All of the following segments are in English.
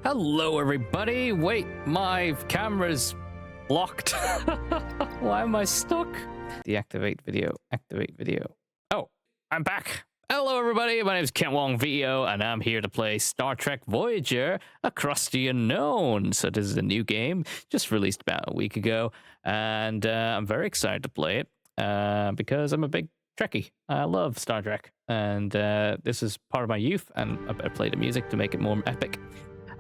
Hello, everybody. Wait, my camera's locked. Why am I stuck? Deactivate video. Activate video. Oh, I'm back. Hello, everybody. My name is KenWongVO, and I'm here to play Star Trek Voyager Across the Unknown. So this is a new game, just released about a week ago, and I'm very excited to play it because I'm a big Trekkie. I love Star Trek, and this is part of my youth, and I play the music to make it more epic.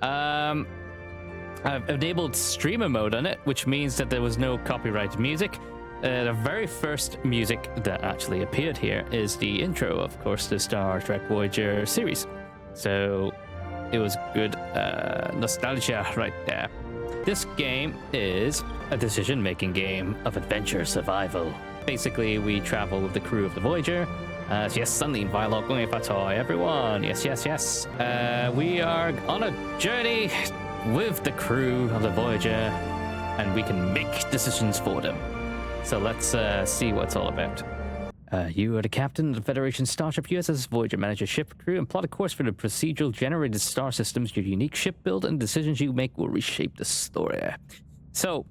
I've enabled streamer mode on it, which means that there was no copyrighted music. The very first music that actually appeared here is the intro, of course, the Star Trek Voyager series. So it was good nostalgia right there. This game is a decision-making game of adventure survival. Basically, we travel with the crew of the Voyager. Yes, suddenly dialogue going for toy, everyone. Yes, yes, yes. We are on a journey with the crew of the Voyager, and we can make decisions for them. So let's see what it's all about. You are the captain of the Federation starship USS Voyager. Manage your ship crew and plot a course for the procedural generated star systems. Your unique ship build and decisions you make will reshape the story. So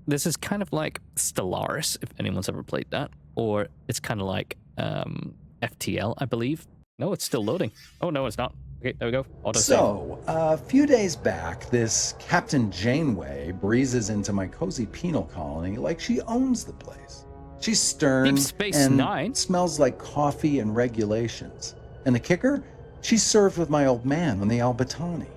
this is kind of like Stellaris, if anyone's ever played that, or it's kind of like FTL, I believe. No, it's still loading. Oh, no, it's not. Okay, there we go. So, a few days back, this Captain Janeway breezes into my cozy penal colony like she owns the place. She's stern Deep Space and Nine smells like coffee and regulations. And the kicker? She's served with my old man on the Albatani.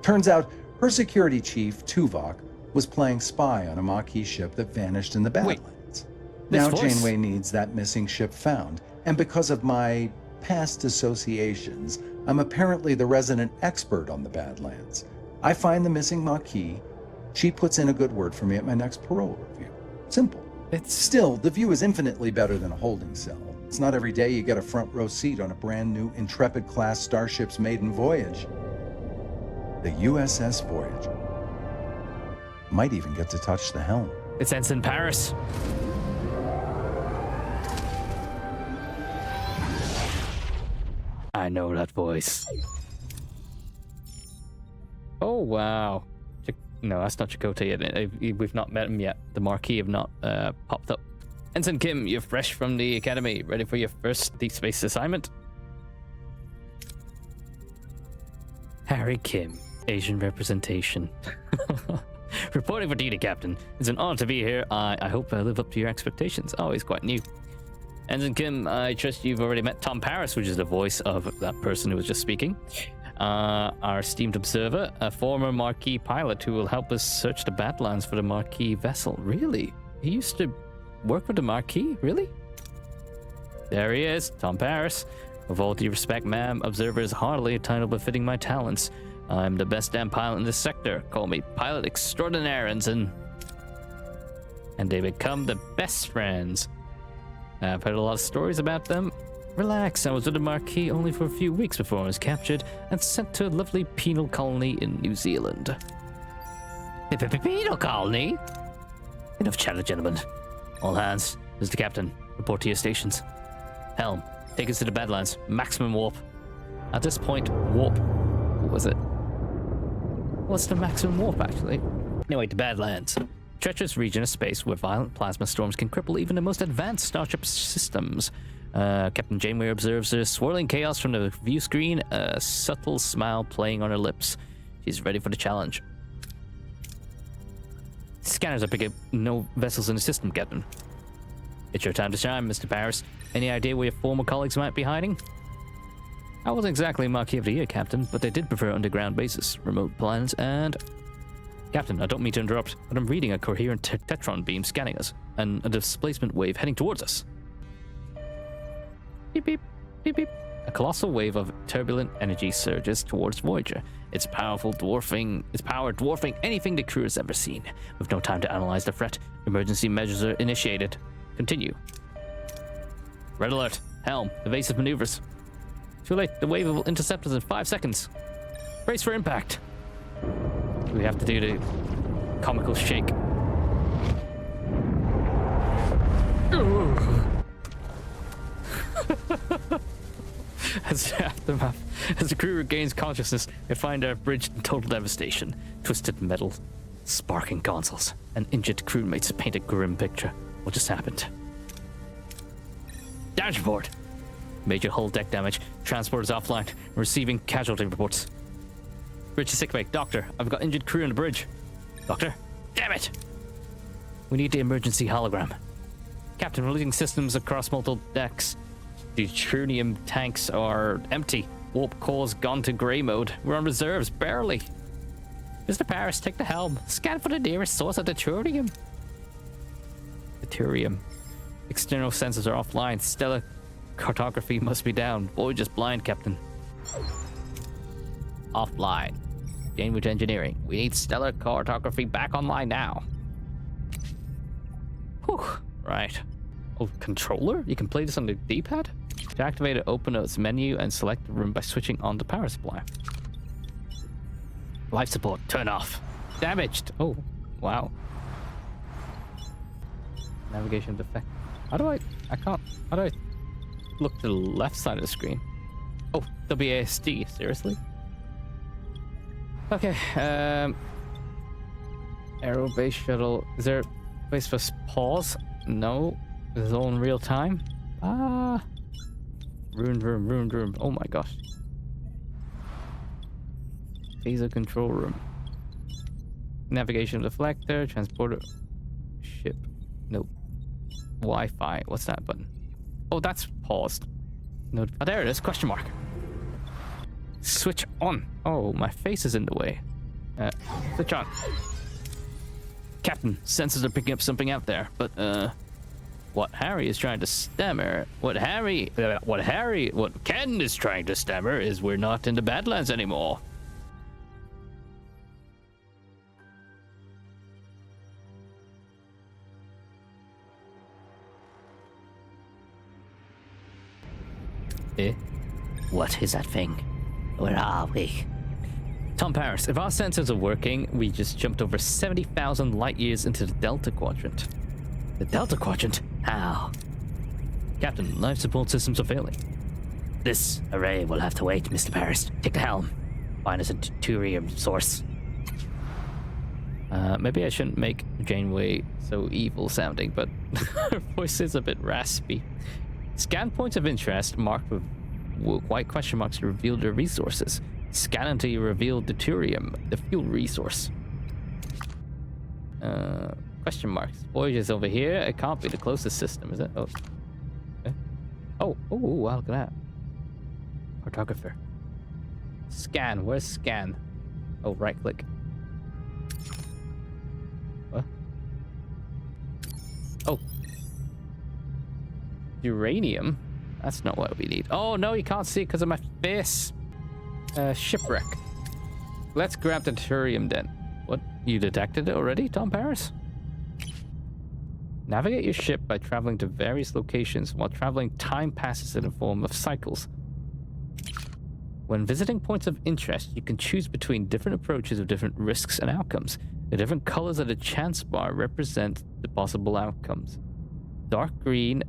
Turns out her security chief, Tuvok, was playing spy on a Maquis ship that vanished in the Badlands. Now Janeway needs that missing ship found, and because of my past associations, I'm apparently the resident expert on the Badlands. I find the missing Maquis. She puts in a good word for me at my next parole review. Simple. Still, the view is infinitely better than a holding cell. It's not every day you get a front row seat on a brand new Intrepid-class starship's maiden voyage. The USS Voyager. Might even get to touch the helm. It's Ensign Paris. I know that voice. Oh, wow. No, that's not Chakotay yet. We've not met him yet. The Marquis have not popped up. Ensign Kim, you're fresh from the academy. Ready for your first deep space assignment? Harry Kim, Asian representation. Reporting for duty, Captain. It's an honor to be here. I hope I live up to your expectations. Oh, he's quite new. Ensign Kim, I trust you've already met Tom Paris, which is the voice of that person who was just speaking. Our esteemed observer, a former Marquis pilot who will help us search the Badlands for the Marquis vessel. Really? He used to work with the Marquis? Really? There he is, Tom Paris. With all due respect, ma'am, observer is hardly a title befitting my talents. I'm the best damn pilot in this sector. Call me pilot extraordinaire, Ensign. And they become the best friends. I've heard a lot of stories about them. Relax, I was with the Marquis only for a few weeks before I was captured and sent to a lovely penal colony in New Zealand. Penal colony? Enough chatter, gentlemen. All hands, this is the captain. Report to your stations. Helm, take us to the Badlands. Maximum warp. At this point, warp. What was it? What's the maximum warp, actually? Anyway, the Badlands. Treacherous region of space where violent plasma storms can cripple even the most advanced starship systems. Captain Janeway observes the swirling chaos from the view screen, a subtle smile playing on her lips. She's ready for the challenge. Scanners are picking up no vessels in the system, Captain. It's your time to shine, Mr. Paris. Any idea where your former colleagues might be hiding? I wasn't exactly Marquis of the Year, Captain, but they did prefer underground bases, remote planets, and... Captain, I don't mean to interrupt, but I'm reading a coherent tetron beam scanning us, and a displacement wave heading towards us. Beep, beep, beep, beep. A colossal wave of turbulent energy surges towards Voyager, its power dwarfing anything the crew has ever seen. With no time to analyze the threat, emergency measures are initiated. Continue. Red alert. Helm. Evasive maneuvers. Too late. The wave will intercept us in 5 seconds. Brace for impact. We have to do the comical shake. As the aftermath As the crew regains consciousness, they find our bridge in total devastation. Twisted metal, sparking consoles, and injured crewmates paint a grim picture. What just happened? Damage report. Major hull deck damage. Transport is offline. Receiving casualty reports. Bridge to sickbay. Doctor, I've got injured crew on the bridge. Doctor? Damn it! We need the emergency hologram. Captain, releasing systems across multiple decks. The deuterium tanks are empty. Warp core's gone to grey mode. We're on reserves, barely. Mr. Paris, take the helm. Scan for the nearest source of deuterium. Deuterium. External sensors are offline. Stellar cartography must be down. Voyager's blind, Captain. Offline. Janeway engineering. We need stellar cartography back online now. Whew. Right. Oh, controller? You can play this on the D-pad? To activate it, open its menu and select the room by switching on the power supply. Life support, turn off. Damaged. Oh, wow. Navigation defect. How do I look to the left side of the screen? Oh, WASD, seriously? Okay, Aerobase shuttle. Is there a place for pause? No. Is it all in real time? Ruined room. Oh my gosh. Phaser control room. Navigation deflector, transporter, ship. Nope. Wi-Fi. What's that button? Oh, that's paused. No. Oh, there it is. Question mark. Switch on. Oh, my face is in the way. Switch on. Captain, sensors are picking up something out there, but what Harry is trying to stammer, what Ken is trying to stammer is we're not in the Badlands anymore. What is that thing? Where are we? Tom Paris, if our sensors are working, we just jumped over 70,000 light years into the Delta Quadrant. The Delta Quadrant? How? Captain, life support systems are failing. This array will have to wait, Mr. Paris. Take the helm. Find us a deuterium source. Maybe I shouldn't make Janeway so evil sounding, but her voice is a bit raspy. Scan points of interest marked with white question marks to reveal their resources. Scan until you reveal deuterium, the fuel resource. Question marks. Voyager's over here. It can't be the closest system, is it? Oh. Okay. Oh, wow, look at that. Cartographer. Scan. Where's scan? Oh, right click. What? Oh. Uranium? That's not what we need. Oh, no, you can't see it because of my face. Shipwreck. Let's grab the deuterium then. What? You detected it already, Tom Paris? Navigate your ship by traveling to various locations. While traveling, time passes in the form of cycles. When visiting points of interest, you can choose between different approaches of different risks and outcomes. The different colors of the chance bar represent the possible outcomes. Dark green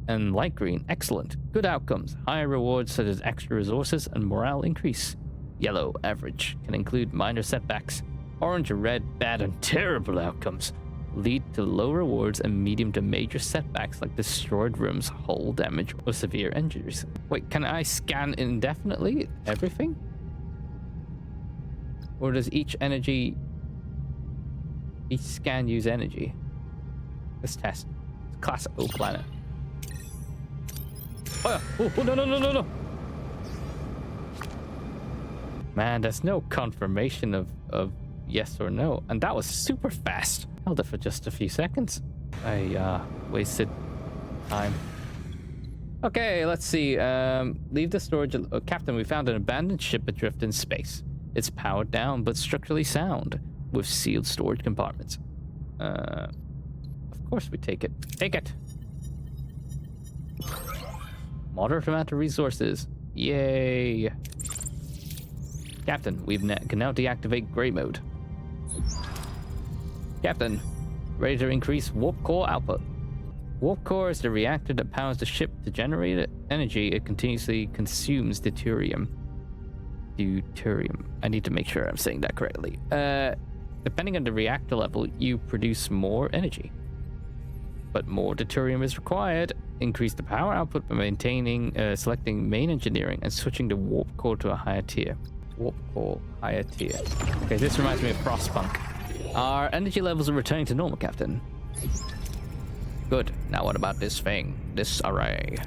and light green, excellent. Good outcomes. Higher rewards such as extra resources and morale increase. Yellow, average, can include minor setbacks. Orange or red, bad and terrible outcomes. Lead to low rewards and medium to major setbacks like destroyed rooms, hull damage, or severe injuries. Wait, can I scan indefinitely everything? Or does each scan use energy? Let's test. Class O planet. Oh, no. Man, there's no confirmation of yes or no. And that was super fast. Held it for just a few seconds. I wasted time. Okay, let's see. Leave the storage. Captain, we found an abandoned ship adrift in space. It's powered down, but structurally sound, with sealed storage compartments. Of course we take it. Take it! Moderate amount of resources. Yay! Captain, we can now deactivate gray mode. Captain, ready to increase warp core output. Warp core is the reactor that powers the ship. To generate energy, it continuously consumes deuterium. deuterium. I need to make sure I'm saying that correctly. Depending on the reactor level, you produce more energy. But more deuterium is required. Increase the power output by selecting main engineering and switching the warp core to a higher tier. Warp core, higher tier. Okay, this reminds me of Frostpunk. Our energy levels are returning to normal, Captain. Good. Now what about this thing? This array?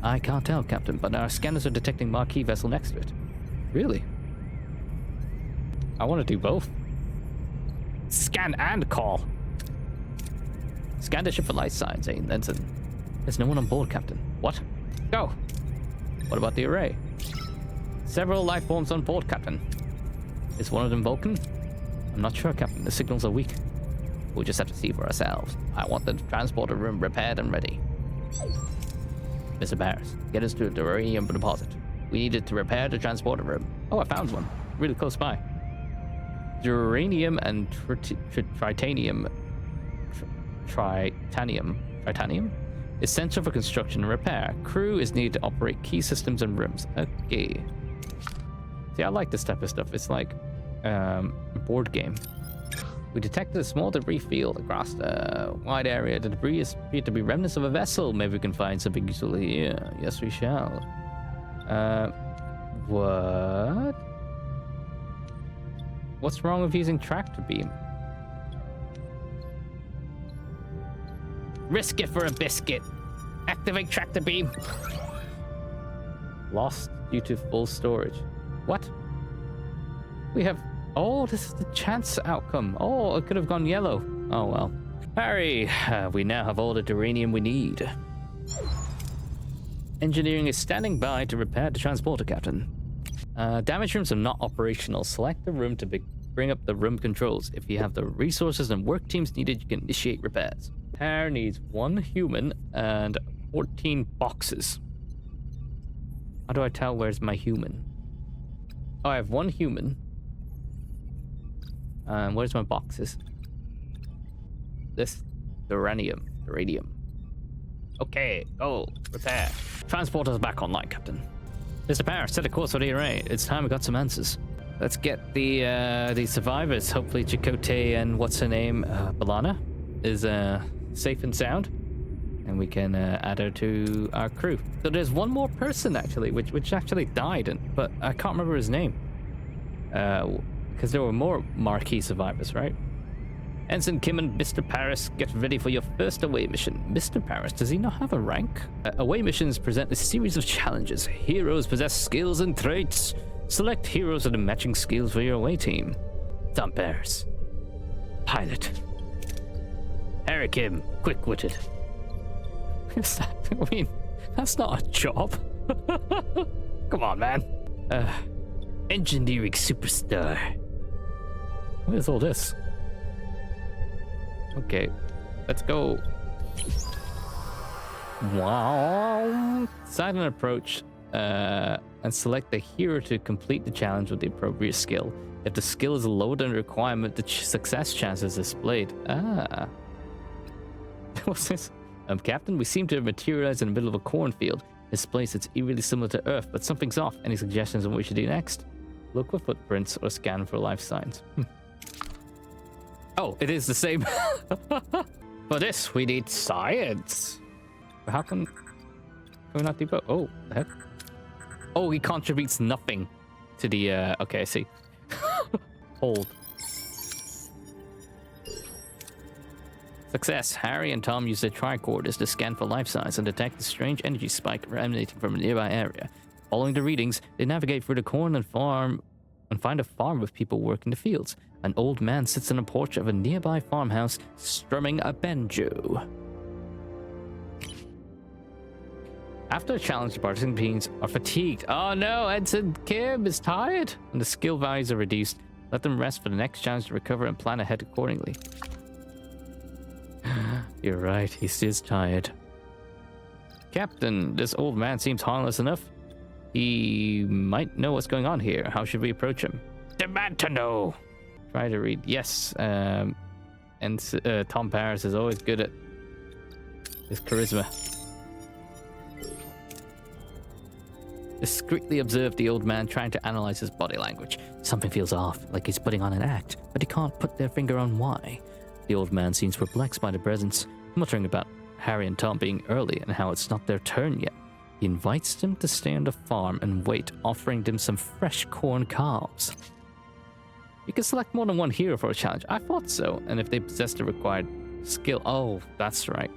I can't tell, Captain, but our scanners are detecting marquee vessel next to it. Really? I want to do both. Scan and call. Scan the ship for life signs, Ensign. There's no one on board, Captain. What? Go. What about the array? Several life forms on board, Captain. Is one of them Vulcan? I'm not sure, Captain. The signals are weak. We'll just have to see for ourselves. I want the transporter room repaired and ready. Mr. Barris, get us to the uranium deposit. We needed to repair the transporter room. Oh, I found one. Really close by. Uranium and tritanium essential for construction and repair. Crew is needed to operate key systems and rooms. Okay. See, I like this type of stuff. It's like a board game. We detected a small debris field across the wide area. The debris appeared to be remnants of a vessel. Maybe we can find something useful here. Yes, we shall. What? What's wrong with using tractor beam? Risk it for a biscuit. Activate tractor beam. Lost due to full storage. What? We have... Oh, this is the chance outcome. Oh, it could have gone yellow. Oh, well. Harry, we now have all the uranium we need. Engineering is standing by to repair the transporter, Captain. Damage rooms are not operational. Select the room to bring up the room controls. If you have the resources and work teams needed, you can initiate repairs. Harry needs 1 human and 14 boxes. How do I tell where's my human? Oh, I have 1 human. Where's my boxes? This uranium. Okay, go repair. Transporter's back online, Captain. Mr. Parrish, set a course for the array. It's time we got some answers. Let's get the survivors. Hopefully Chakotay and what's her name, Balana, is safe and sound, and we can add her to our crew. So there's one more person actually, which actually died, but I can't remember his name. Because there were more marquee survivors, right? Ensign Kim and Mr. Paris, get ready for your first away mission. Mr. Paris, does he not have a rank? Away missions present a series of challenges. Heroes possess skills and traits. Select heroes with the matching skills for your away team. Tom Paris. Pilot. Harry Kim, quick-witted. What's that? I mean, that's not a job. Come on, man. Engineering superstar. What is all this? Okay, let's go. Wow. Silent approach and select the hero to complete the challenge with the appropriate skill. If the skill is lower than the requirement, the success chance is displayed. What's this? Captain, we seem to have materialized in the middle of a cornfield. This place is eerily similar to Earth, but something's off. Any suggestions on what we should do next? Look for footprints or scan for life signs. Oh, it is the same. For this, we need science. How can we not do both? Oh, the heck? Oh, he contributes nothing to the, okay, I see. Hold. Success. Harry and Tom use their tricorders to scan for life signs and detect a strange energy spike emanating from a nearby area. Following the readings, they navigate through the corn and farm and find a farm with people working the fields. An old man sits on a porch of a nearby farmhouse, strumming a banjo. After a challenge, the participants are fatigued. Oh no, Ensign Kim is tired, and the skill values are reduced. Let them rest for the next challenge to recover and plan ahead accordingly. You're right, he is tired. Captain, this old man seems harmless enough. He might know what's going on here. How should we approach him? Demand to know. Try to read. Yes. And Tom Paris is always good at his charisma. discreetly observe the old man trying to analyze his body language. Something feels off, like he's putting on an act, but he can't put their finger on why. The old man seems perplexed by the presence, muttering about Harry and Tom being early and how it's not their turn yet. He invites them to stay on the farm and wait, offering them some fresh corn cobs. You can select more than one hero for a challenge. I thought so, and if they possess the required skill... Oh, that's right.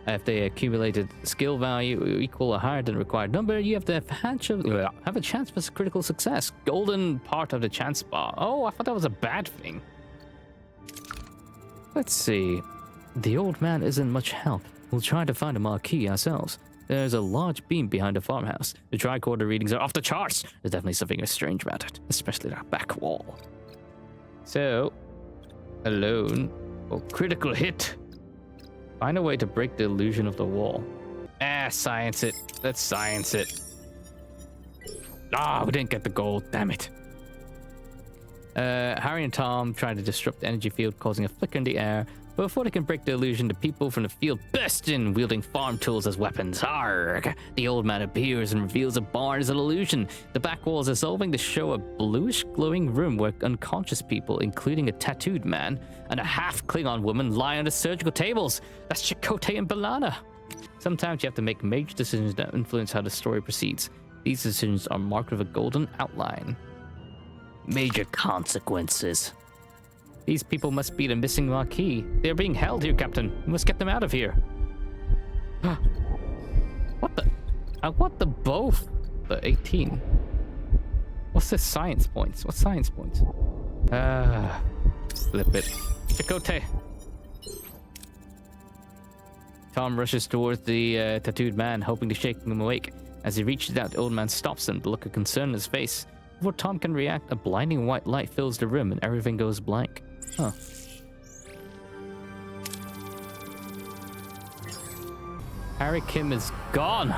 If they accumulated skill value equal or higher than the required number, you have to have a chance for critical success. Golden part of the chance bar. Oh, I thought that was a bad thing. Let's see. The old man isn't much help. We'll try to find a marquee ourselves. There's a large beam behind the farmhouse. The tricorder readings are off the charts. There's definitely something strange about it, especially that back wall. So, alone. Oh, critical hit. Find a way to break the illusion of the wall. Science it. Let's science it. We didn't get the gold. Damn it. Harry and Tom try to disrupt the energy field, causing a flicker in the air. But before they can break the illusion, the people from the field burst in, wielding farm tools as weapons. Arrgh! The old man appears and reveals a barn is an illusion. The back wall is dissolving to show a bluish glowing room where unconscious people, including a tattooed man and a half Klingon woman, lie on the surgical tables. That's Chakotay and B'Elanna. Sometimes you have to make major decisions that influence how the story proceeds. These decisions are marked with a golden outline. Major consequences. These people must be the missing marquee. They're being held here, Captain. We must get them out of here. What the? I want the both. The 18. What's this science points? What science points? Flip it. Chakotay. Tom rushes towards the tattooed man, hoping to shake him awake. As he reaches out, the old man stops him, the look of concern in his face. Before Tom can react, a blinding white light fills the room and everything goes blank. Huh. Harry Kim is gone.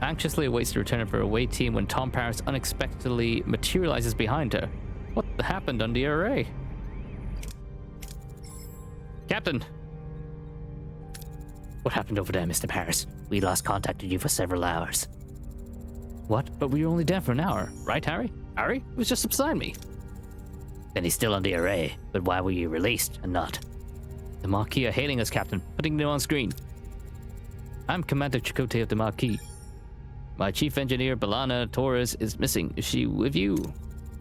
Anxiously awaits the return of her away team when Tom Paris unexpectedly materializes behind her. What happened on the array? Captain! What happened over there, Mr. Paris? We lost contact with you for several hours. What? But we were only down for an hour, right, Harry? Harry? It was just beside me. Then he's still on the array, but why were you released and not? The Marquis are hailing us, Captain, putting them on screen. I'm Commander Chakotay of the Marquis. My chief engineer, B'Elanna Torres, is missing. Is she with you?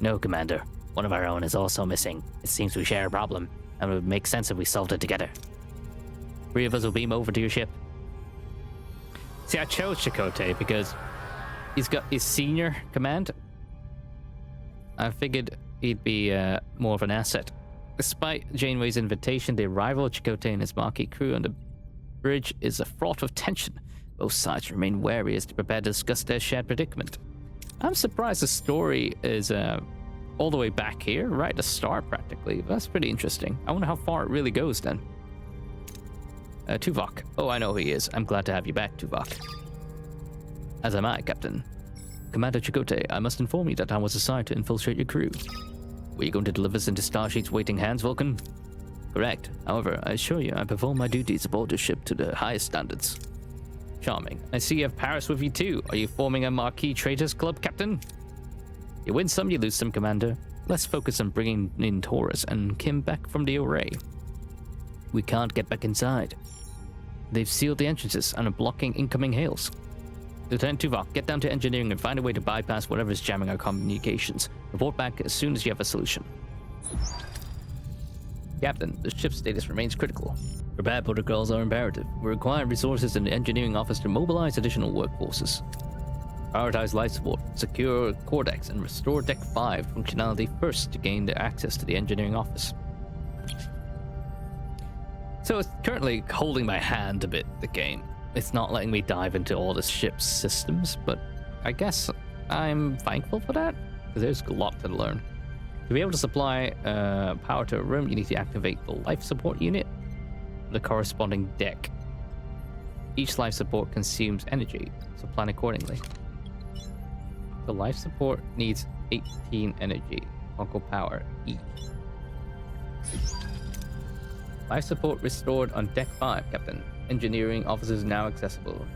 No, Commander. One of our own is also missing. It seems we share a problem, and it would make sense if we solved it together. 3 of us will beam over to your ship. See, I chose Chakotay because he's got his senior command. I figured he'd be more of an asset. Despite Janeway's invitation, the arrival of Chakotay and his Marquis crew on the bridge is fraught with tension. Both sides remain wary as they prepare to discuss their shared predicament. I'm surprised the story is all the way back here, right at the start practically. That's pretty interesting. I wonder how far it really goes then. Tuvok. Oh, I know who he is. I'm glad to have you back, Tuvok. As am I, Captain. Commander Chakotay, I must inform you that I was assigned to infiltrate your crew. Were you going to deliver us into Starsheet's waiting hands, Vulcan? Correct. However, I assure you, I perform my duties aboard the ship to the highest standards. Charming. I see you have Paris with you too. Are you forming a Marquis Traitors Club, Captain? You win some, you lose some, Commander. Let's focus on bringing in Taurus and Kim back from the array. We can't get back inside. They've sealed the entrances and are blocking incoming hails. Lieutenant Tuvok, get down to engineering and find a way to bypass whatever's jamming our communications. Report back as soon as you have a solution. Captain, the ship's status remains critical. Repair protocols are imperative. We require resources in the engineering office to mobilize additional workforces. Prioritize life support, secure core decks, and restore Deck 5 functionality first to gain the access to the engineering office. So it's currently holding my hand a bit, the game. It's not letting me dive into all the ship's systems, but I guess I'm thankful for that, because there's a lot to learn. To be able to supply power to a room, you need to activate the life support unit, the corresponding deck. Each life support consumes energy, so plan accordingly. The life support needs 18 energy. Local power, E. Life support restored on Deck 5, Captain. Engineering offices now accessible.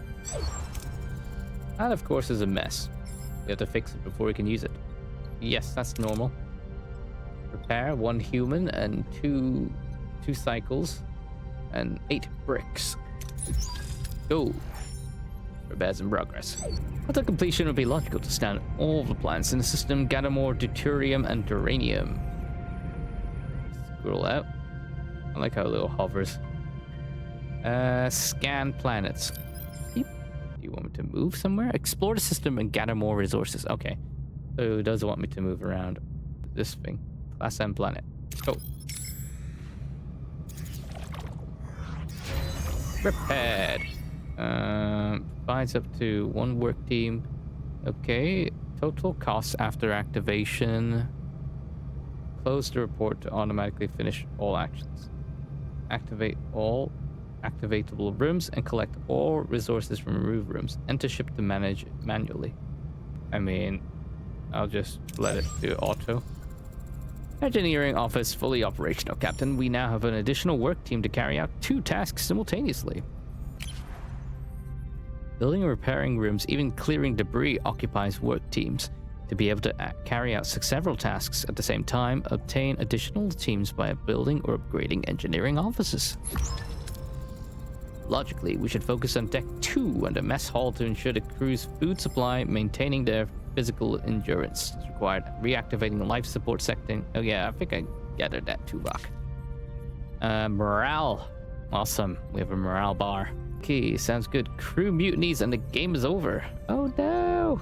That, of course, is a mess. We have to fix it before we can use it. Yes, that's normal. Repair 1 human and two cycles and 8 bricks. Go. Repairs in progress. Upon completion, it would be logical to scan all the planets in the system, gather more deuterium and duranium. Scroll out. I like how it little hovers. Scan planets. Do you want me to move somewhere? Explore the system and gather more resources. Okay. So it does want me to move around this thing. Class M planet. Go. Repaired. Provides up to 1 work team. Okay. Total costs after activation. Close the report to automatically finish all actions. Activate all activatable rooms and collect all resources from removed rooms. Enter ship to manage manually. I mean, I'll just let it do auto. Engineering office fully operational, Captain. We now have an additional work team to carry out 2 tasks simultaneously. Building and repairing rooms, even clearing debris, occupies work teams. To be able to carry out several tasks at the same time, obtain additional teams by building or upgrading engineering offices. Logically, we should focus on Deck 2 and the mess hall to ensure the crew's food supply, maintaining their physical endurance. It's required reactivating the life support sector. Oh yeah, I think I gathered that too, Rock. Morale. Awesome. We have a morale bar. Okay, sounds good. Crew mutinies and the game is over. Oh no!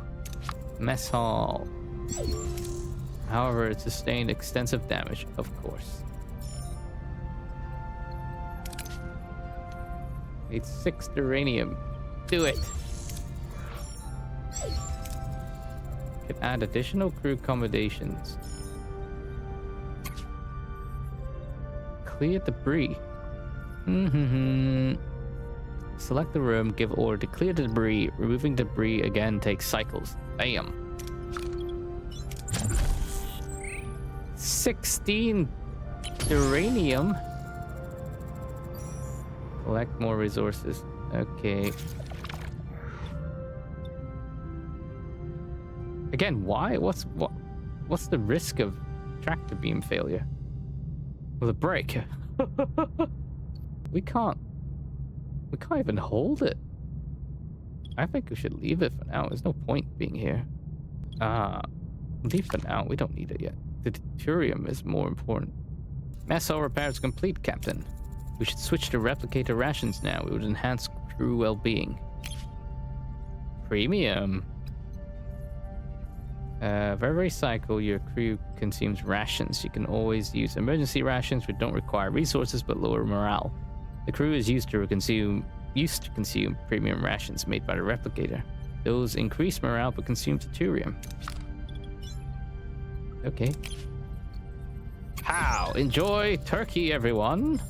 Mess hall. However, it sustained extensive damage, of course. It's 6 uranium. Do it! Can add additional crew accommodations. Clear debris. Select the room, give order to clear the debris. Removing debris again takes cycles. Bam. 16 uranium. Collect more resources. Okay. Again, why? What's the risk of tractor beam failure? Will it break? We can't even hold it. I think we should leave it for now. There's no point being here. Leave for now. We don't need it yet. The deuterium is more important. Mess hall repairs complete, Captain. We should switch to replicator rations now. It would enhance crew well-being. Premium. Every cycle, your crew consumes rations. You can always use emergency rations, which don't require resources but lower morale. The crew is used to consume premium rations made by the replicator. Those increase morale but consume deuterium. Okay. How? Enjoy turkey, everyone.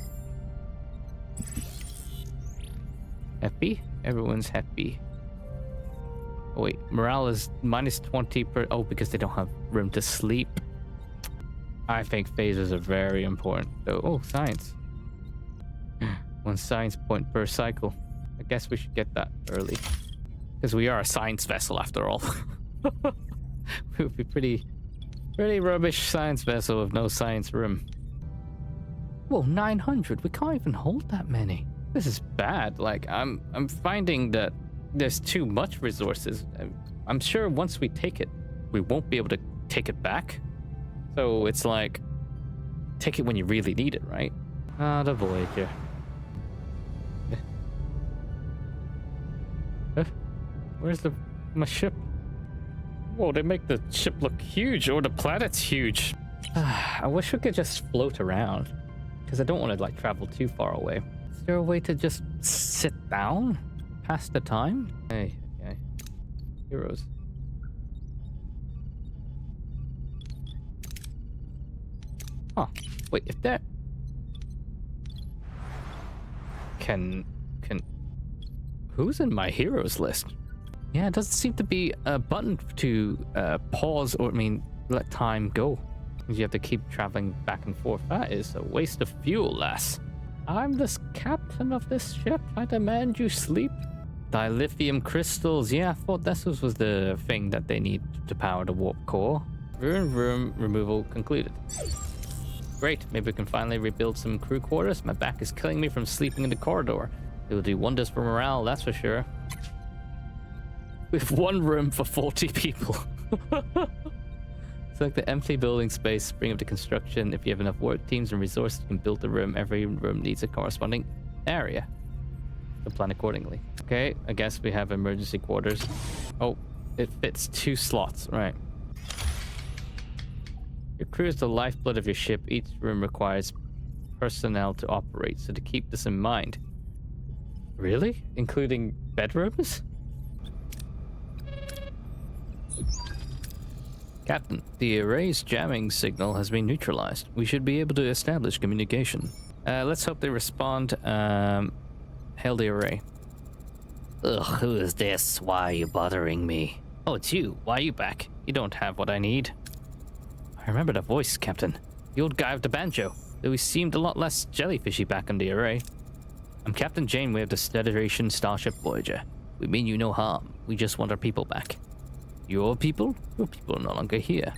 Happy? Everyone's happy. Oh wait, morale is minus 20 per... Oh, because they don't have room to sleep. I think phases are very important, though. Oh, science. 1 science point per cycle. I guess we should get that early. Because we are a science vessel, after all. We would be pretty rubbish science vessel with no science room. Whoa, 900. We can't even hold that many. This is bad. Like, I'm finding that there's too much resources. I'm sure once we take it, we won't be able to take it back. So it's like, take it when you really need it, right? The Voyager. Where's my ship? Whoa, they make the ship look huge, or the planet's huge. I wish we could just float around, because I don't want to like travel too far away. Is there a way to just sit down? Pass the time? Hey. Heroes. Huh. Wait, if that... Can... Who's in my heroes list? Yeah, it doesn't seem to be a button to pause or, let time go. You have to keep traveling back and forth. That is a waste of fuel, lass. I'm the captain of this ship. I demand you sleep. Dilithium crystals. Yeah, I thought this was the thing that they need to power the warp core. Room removal concluded. Great, maybe we can finally rebuild some crew quarters. My back is killing me from sleeping in the corridor. It will do wonders for morale, that's for sure. With one room for 40 people. Select the empty building space, bring up the construction. If you have enough work teams and resources, you can build the room. Every room needs a corresponding area. So plan accordingly. Okay, I guess we have emergency quarters. Oh, it fits 2 slots, right. Your crew is the lifeblood of your ship. Each room requires personnel to operate, so to keep this in mind. Really? Including bedrooms? Captain, the array's jamming signal has been neutralized. We should be able to establish communication. Let's hope they respond. Hail the array. Ugh, who is this? Why are you bothering me? Oh, it's you. Why are you back? You don't have what I need. I remember the voice, Captain. The old guy with the banjo. Though he seemed a lot less jellyfishy back on the array. I'm Captain Janeway of the Federation starship Voyager. We mean you no harm. We just want our people back. Your people? Your people are no longer here.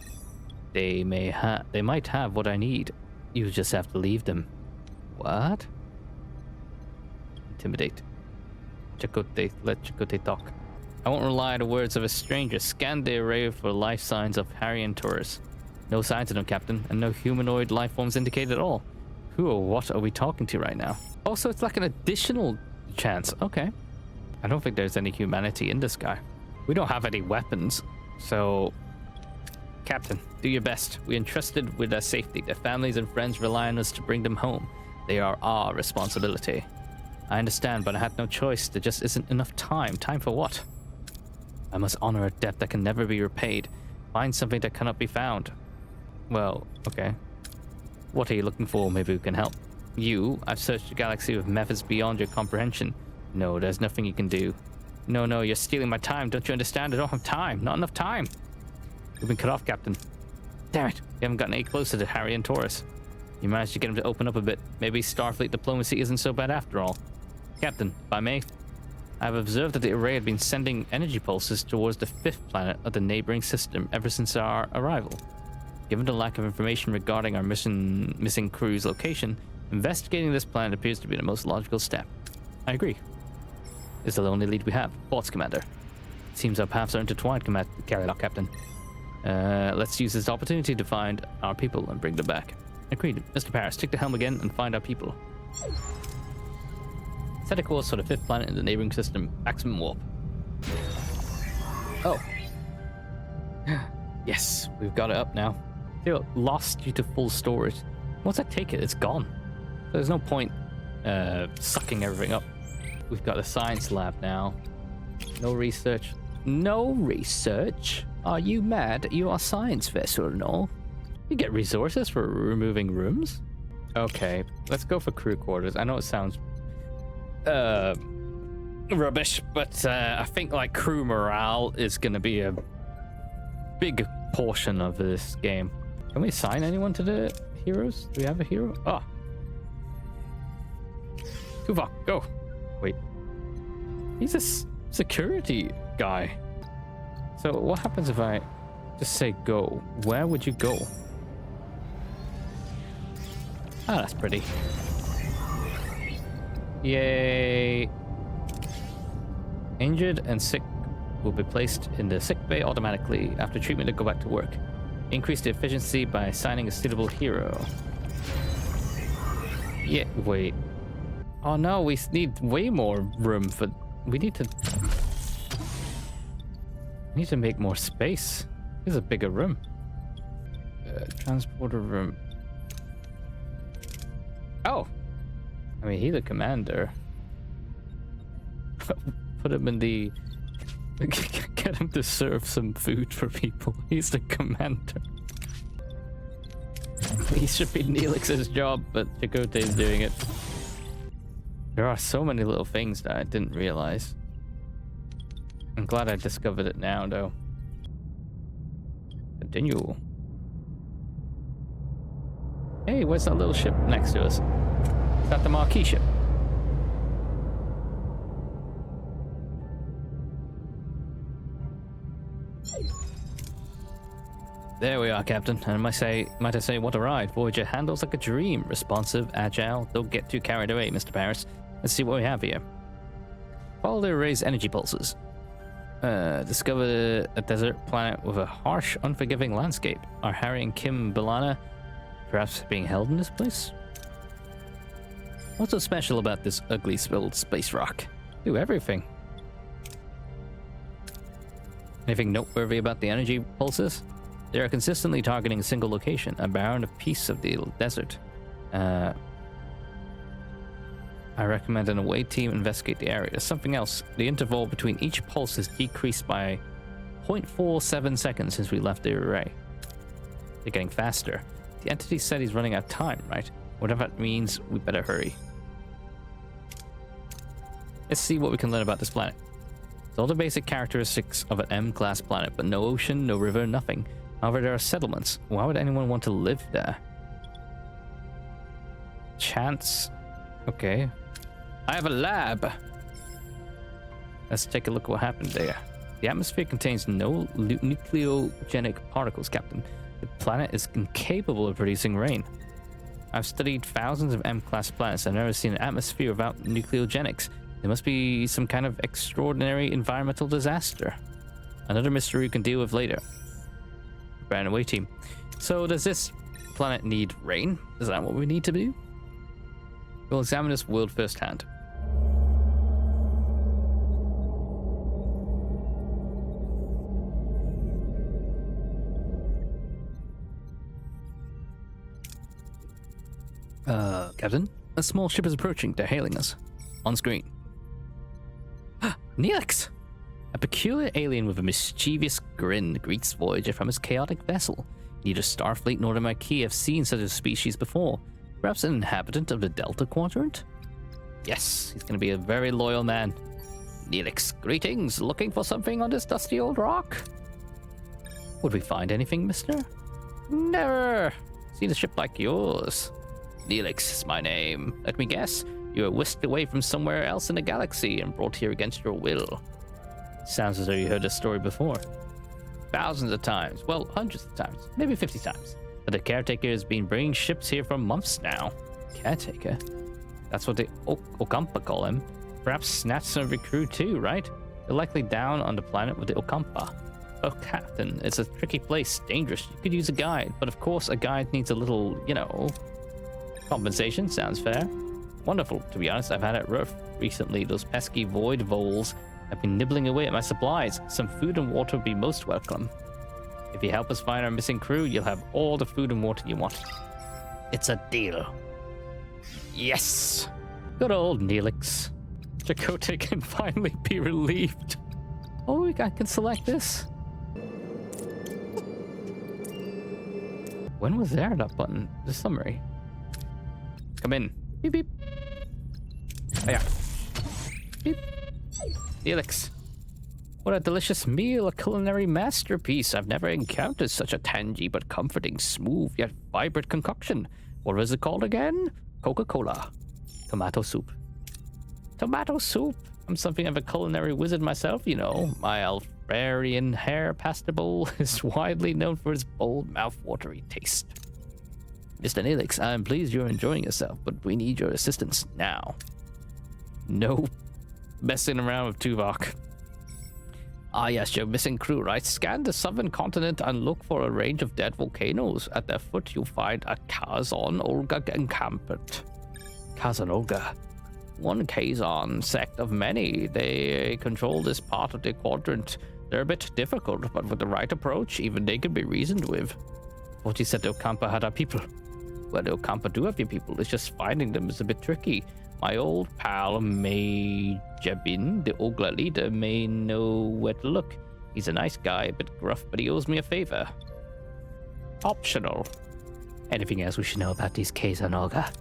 They might have what I need. You just have to leave them. What? Intimidate. Let Chakotay talk. I won't rely on the words of a stranger. Scan the array for life signs of Harry and Taurus. No signs of them, Captain, and no humanoid life forms indicated at all. Who or what are we talking to right now? Also, it's like an additional chance. Okay. I don't think there's any humanity in this guy. We don't have any weapons, so... Captain, do your best. We're entrusted with their safety. Their families and friends rely on us to bring them home. They are our responsibility. I understand, but I had no choice. There just isn't enough time. Time for what? I must honor a debt that can never be repaid. Find something that cannot be found. Well, okay. What are you looking for? Maybe we can help. You? I've searched the galaxy with methods beyond your comprehension. No, there's nothing you can do. No, you're stealing my time. Don't you understand? I don't have time. Not enough time. We've been cut off, Captain. Damn it. We haven't gotten any closer to Harry and Taurus. You managed to get him to open up a bit. Maybe Starfleet diplomacy isn't so bad after all. Captain, if I may, I've observed that the array had been sending energy pulses towards the 5th planet of the neighboring system ever since our arrival. Given the lack of information regarding our missing crew's location, investigating this planet appears to be the most logical step. I agree. It's the only lead we have. Thoughts, Commander. It seems our paths are intertwined, Carried out, Captain. Let's use this opportunity to find our people and bring them back. Agreed. Mr. Paris, take the helm again and find our people. Set a course for the 5th planet in the neighboring system. Maximum warp. Oh. Yes, we've got it up now. Still lost due to full storage. Once I take it, it's gone. So there's no point sucking everything up. We've got a science lab now. No research. No research? Are you mad? You are a science vessel, no? You get resources for removing rooms? Okay, let's go for crew quarters. I know it sounds rubbish, but I think like crew morale is gonna be a big portion of this game. Can we assign anyone to the heroes? Do we have a hero? Oh. Tuvok, go. Wait. He's a security guy. So what happens if I just say go? Where would you go? Ah, that's pretty. Yay. Injured and sick will be placed in the sick bay automatically. After treatment, to go back to work. Increase the efficiency by assigning a suitable hero. Yeah, wait. Oh no, we need way more room for... We need to make more space. This is a bigger room. Transporter room. Oh! I mean, he's a commander. Put him in the... Get him to serve some food for people. He's the commander. He should be Neelix's job, but Chakotay's doing it. There are so many little things that I didn't realize. I'm glad I discovered it now, though. Continue. Hey, where's that little ship next to us? Is that the Marquis ship? There we are, Captain. And might I say, what a ride. Voyager handles like a dream. Responsive, agile. Don't get too carried away, Mr. Paris. Let's see what we have here. Follow the array's energy pulses. Discover a desert planet with a harsh, unforgiving landscape. Are Harry and Kim Balana perhaps being held in this place? What's so special about this ugly spilled space rock? Do everything. Anything noteworthy about the energy pulses? They are consistently targeting a single location, a barren piece of the desert. I recommend an away team investigate the area. There's something else. The interval between each pulse is decreased by 0.47 seconds since we left the array. They're getting faster. The entity said he's running out of time, right? Whatever that means, we better hurry. Let's see what we can learn about this planet. It's all the basic characteristics of an M-class planet, but no ocean, no river, nothing. However, there are settlements. Why would anyone want to live there? Chance. Okay. I have a lab. Let's take a look at what happened there. The atmosphere contains no nucleogenic particles, Captain. The planet is incapable of producing rain. I've studied thousands of M-class planets. I've never seen an atmosphere without nucleogenics. There must be some kind of extraordinary environmental disaster. Another mystery we can deal with later. Ran away team. So does this planet need rain? Is that what we need to do? We'll examine this world firsthand. Captain, a small ship is approaching. They're hailing us. On screen. Neelix! A peculiar alien with a mischievous grin greets Voyager from his chaotic vessel. Neither Starfleet nor the Maquis have seen such a species before. Perhaps an inhabitant of the Delta Quadrant? Yes, he's going to be a very loyal man. Neelix, greetings. Looking for something on this dusty old rock? Would we find anything, mister? Never. Seen a ship like yours. Neelix is my name. Let me guess. You were whisked away from somewhere else in the galaxy and brought here against your will. Sounds as though you heard this story before. Thousands of times. Well, hundreds of times. Maybe 50 times. But the Caretaker has been bringing ships here for months now. Caretaker? That's what the Okampa call him. Perhaps snatched some of your crew too, right? They're likely down on the planet with the Okampa. Oh, Captain, it's a tricky place. Dangerous. You could use a guide. But of course, a guide needs a little, compensation. Sounds fair. Wonderful. To be honest, I've had it rough recently. Those pesky void voles have been nibbling away at my supplies. Some food and water would be most welcome. If you help us find our missing crew, you'll have all the food and water you want. It's a deal. Yes! Good old Neelix. Chakotay can finally be relieved. Oh, I can select this. When was there that button? The summary. Come in. Beep beep. Oh yeah. Beep. Neelix. What a delicious meal, a culinary masterpiece. I've never encountered such a tangy but comforting, smooth yet vibrant concoction. What was it called again? Coca-Cola. Tomato soup. Tomato soup? I'm something of a culinary wizard myself, My Alfarian hair pasta bowl is widely known for its bold, mouth-watery taste. Mr. Neelix, I'm pleased you're enjoying yourself, but we need your assistance now. No messing around with Tuvok. Ah yes, your missing crew, right? Scan the southern continent and look for a range of dead volcanoes. At their foot, you'll find a Kazon Olga encampment. Kazon Olga. One Kazon sect of many. They control this part of the quadrant. They're a bit difficult, but with the right approach, even they can be reasoned with. What you said the Okampa had our people. Well, the Okampa do have your people. It's just finding them is a bit tricky. My old pal Majabin, the Ogla leader, may know where to look. He's a nice guy, a bit gruff, but he owes me a favor. Optional. Anything else we should know about these Kazon Olga?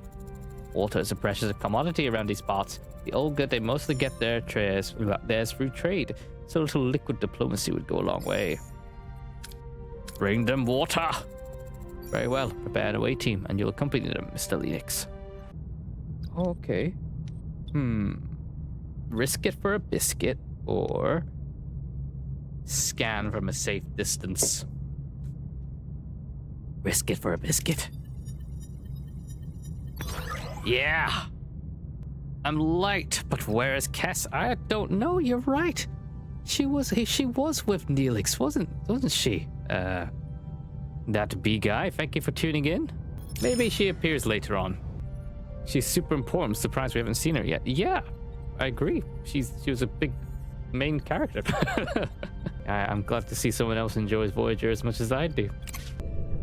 Water is a precious commodity around these parts. The Olga, they mostly get theirs through trade, so a little liquid diplomacy would go a long way. Bring them water! Very well, prepare an away team, and you'll accompany them, Mr. Neelix. Okay. Risk it for a biscuit, or scan from a safe distance. Risk it for a biscuit. Yeah. I'm light, but where is Cass? I don't know. You're right. She was with Neelix, wasn't she? That B guy. Thank you for tuning in. Maybe she appears later on. She's super important. I'm surprised we haven't seen her yet. Yeah, I agree. She was a big main character. I'm glad to see someone else enjoys Voyager as much as I do.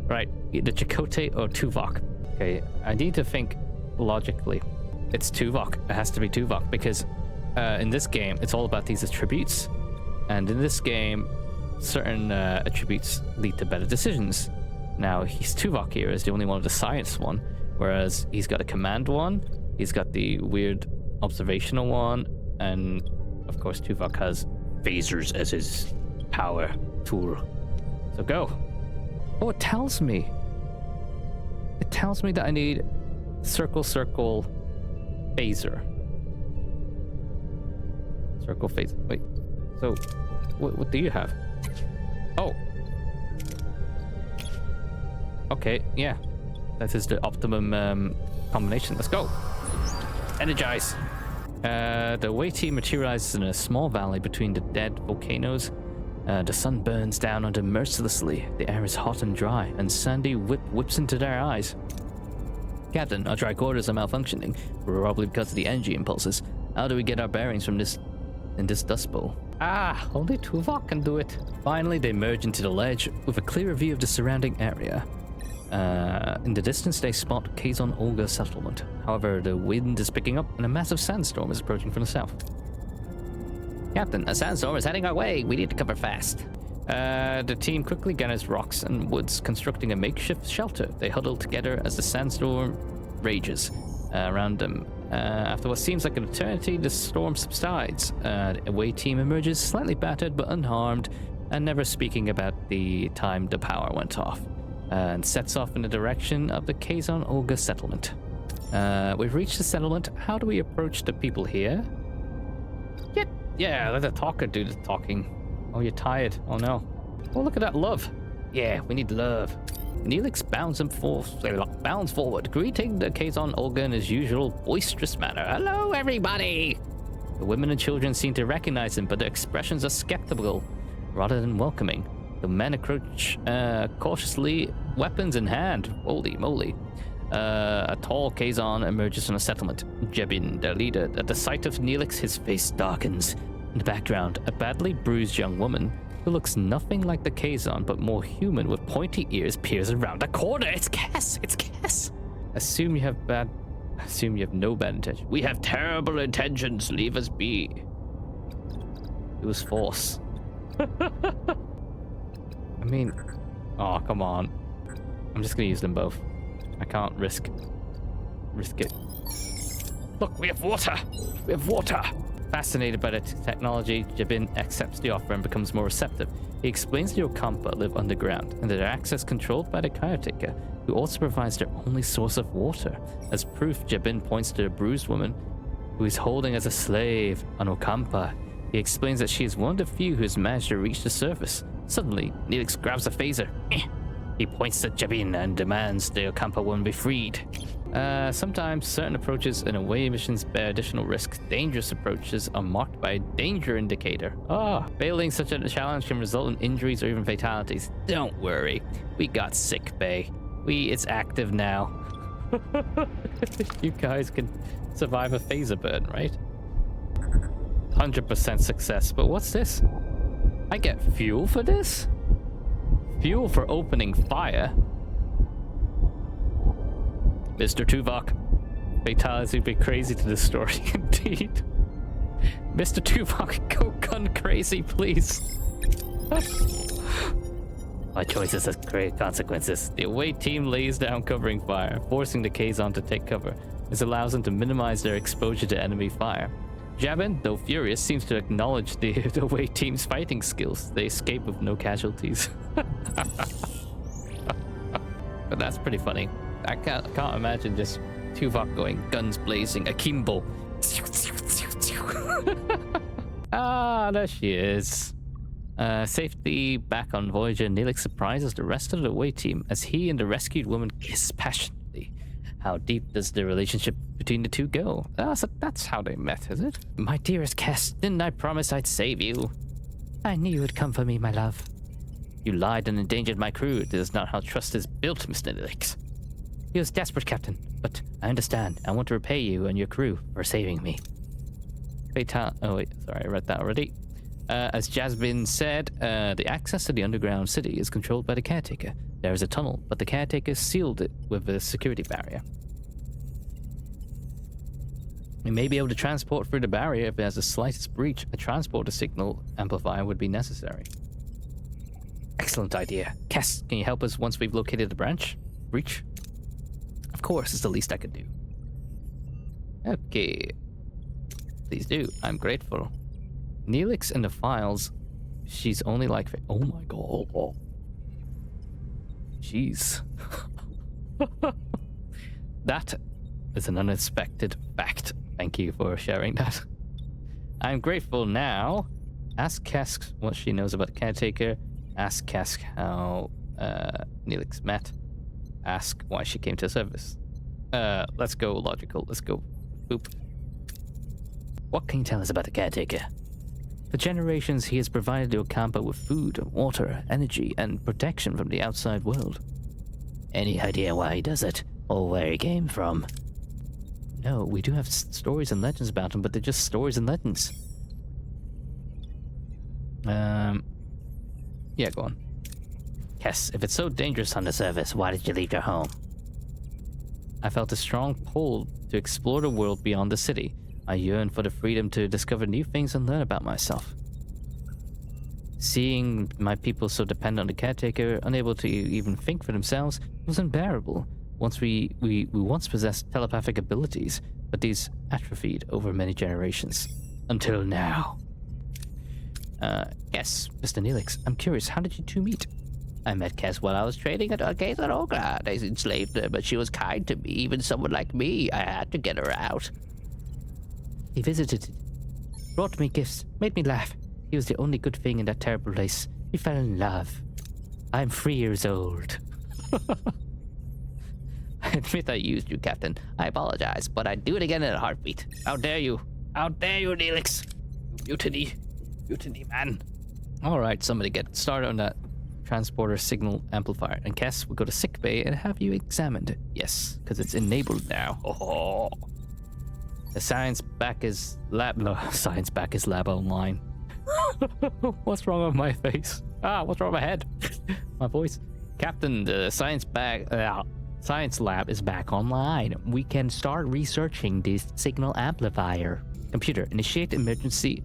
Right, either Chakotay or Tuvok. Okay, I need to think logically. It's Tuvok. It has to be Tuvok because in this game, it's all about these attributes. And in this game, certain attributes lead to better decisions. Now, Tuvok here is the only one with the science one, whereas he's got a command one, he's got the weird observational one, and of course Tuvok has phasers as his power tool. So go. Oh, it tells me that I need circle phaser. Circle phaser. Wait. So, what do you have? Oh. Okay, yeah. That is the optimum combination. Let's go. Energize. The away team materializes in a small valley between the dead volcanoes. The sun burns down on them mercilessly. The air is hot and dry, and sandy whips into their eyes. Captain, our tricorders are malfunctioning, probably because of the energy impulses. How do we get our bearings from this dust bowl? Ah, only Tuvok can do it. Finally, they merge into the ledge with a clearer view of the surrounding area. In the distance, they spot Kazon Olga settlement. However, the wind is picking up and a massive sandstorm is approaching from the south. Captain, a sandstorm is heading our way. We need to cover fast. The team quickly gathers rocks and woods, constructing a makeshift shelter. They huddle together as the sandstorm rages around them. After what seems like an eternity, the storm subsides. The away team emerges slightly battered but unharmed, and never speaking about the time the power went off, and sets off in the direction of the Kazon Olga settlement. We've reached the settlement. How do we approach the people here? Yeah, let the talker do the talking. Oh, you're tired. Oh no. Oh, look at that love. Yeah, we need love. Neelix bounds forward, greeting the Kazon Olga in his usual boisterous manner. Hello, everybody! The women and children seem to recognize him, but their expressions are skeptical rather than welcoming. The men approach cautiously, weapons in hand. Holy moly. A tall Kazon emerges from the settlement. Jebin, their leader. At the sight of Neelix, his face darkens. In the background, a badly bruised young woman who looks nothing like the Kazon, but more human with pointy ears, peers around a corner. It's Cass! It's Cass! Assume you have no bad intentions. We have terrible intentions. Leave us be. It was force. I mean, oh, come on. I'm just gonna use them both. I can't risk it. Look, we have water! We have water! Fascinated by the technology, Jabin accepts the offer and becomes more receptive. He explains the Okampa live underground and that their access controlled by the CareTaker, who also provides their only source of water. As proof, Jabin points to the bruised woman who he's holding as a slave, an Okampa. He explains that she is one of the few who has managed to reach the surface. Suddenly, Neelix grabs a phaser. He points to Jabin and demands the Okampa woman be freed. Sometimes certain approaches and away missions bear additional risks. Dangerous approaches are marked by a danger indicator. Failing such a challenge can result in injuries or even fatalities. Don't worry, we got sick bay. It's active now. You guys can survive a phaser burn, right? 100% success, but what's this? I get fuel for this? Fuel for opening fire? Mr. Tuvok. Fatalities would be crazy to the story, indeed. Mr. Tuvok, go gun crazy, please. My choices have great consequences. The away team lays down covering fire, forcing the Kazon to take cover. This allows them to minimize their exposure to enemy fire. Jabin, though furious, seems to acknowledge the away team's fighting skills. They escape with no casualties. But that's pretty funny. I can't imagine just Tuvok going guns blazing, akimbo. There she is. Safely back on Voyager, Neelix surprises the rest of the away team as he and the rescued woman kiss passionately. How deep does the relationship between the two go? So that's how they met, is it? My dearest Cass, didn't I promise I'd save you? I knew you would come for me, my love. You lied and endangered my crew. This is not how trust is built, Mr. Neelix. He was desperate, Captain, but I understand. I want to repay you and your crew for saving me. Oh wait, sorry, I read that already. As Jasmine said, the access to the underground city is controlled by the caretaker. There is a tunnel, but the caretaker sealed it with a security barrier. We may be able to transport through the barrier if there's the slightest breach. A transporter signal amplifier would be necessary. Excellent idea. Cass, can you help us once we've located the breach? Of course, it's the least I could do. Okay. Please do. I'm grateful. Neelix in the files, she's only like... Oh my god. Jeez. That is an unexpected fact. Thank you for sharing that. I'm grateful now. Ask Cass what she knows about the caretaker. Ask Cass how Neelix met. Ask why she came to service. Let's go logical. Let's go. Boop. What can you tell us about the caretaker? For generations, he has provided the Ocampa with food, water, energy, and protection from the outside world. Any idea why he does it, or where he came from? No, we do have stories and legends about him, but they're just stories and legends. Yeah, go on. Yes, if it's so dangerous on the surface, why did you leave your home? I felt a strong pull to explore the world beyond the city. I yearned for the freedom to discover new things and learn about myself. Seeing my people so dependent on the caretaker, unable to even think for themselves, was unbearable. We once possessed telepathic abilities, but these atrophied over many generations. Until now. Yes, Mr. Neelix, I'm curious, how did you two meet? I met Cass while I was trading at Arcade and Ogra. They enslaved her, but she was kind to me. Even someone like me, I had to get her out. He visited, brought me gifts, made me laugh. He was the only good thing in that terrible place. We fell in love. I'm 3 years old. I admit I used you, Captain. I apologize, but I'd do it again in a heartbeat. How dare you? How dare you, Neelix? Mutiny. Mutiny, man. Alright, somebody get started on that transporter signal amplifier. And Cass, we'll go to sickbay and have you examined. Yes, because it's enabled now. Oh. The science back is lab online. What's wrong with my face? What's wrong with my head? My voice. Captain, the science lab is back online. We can start researching this signal amplifier. Computer, initiate emergency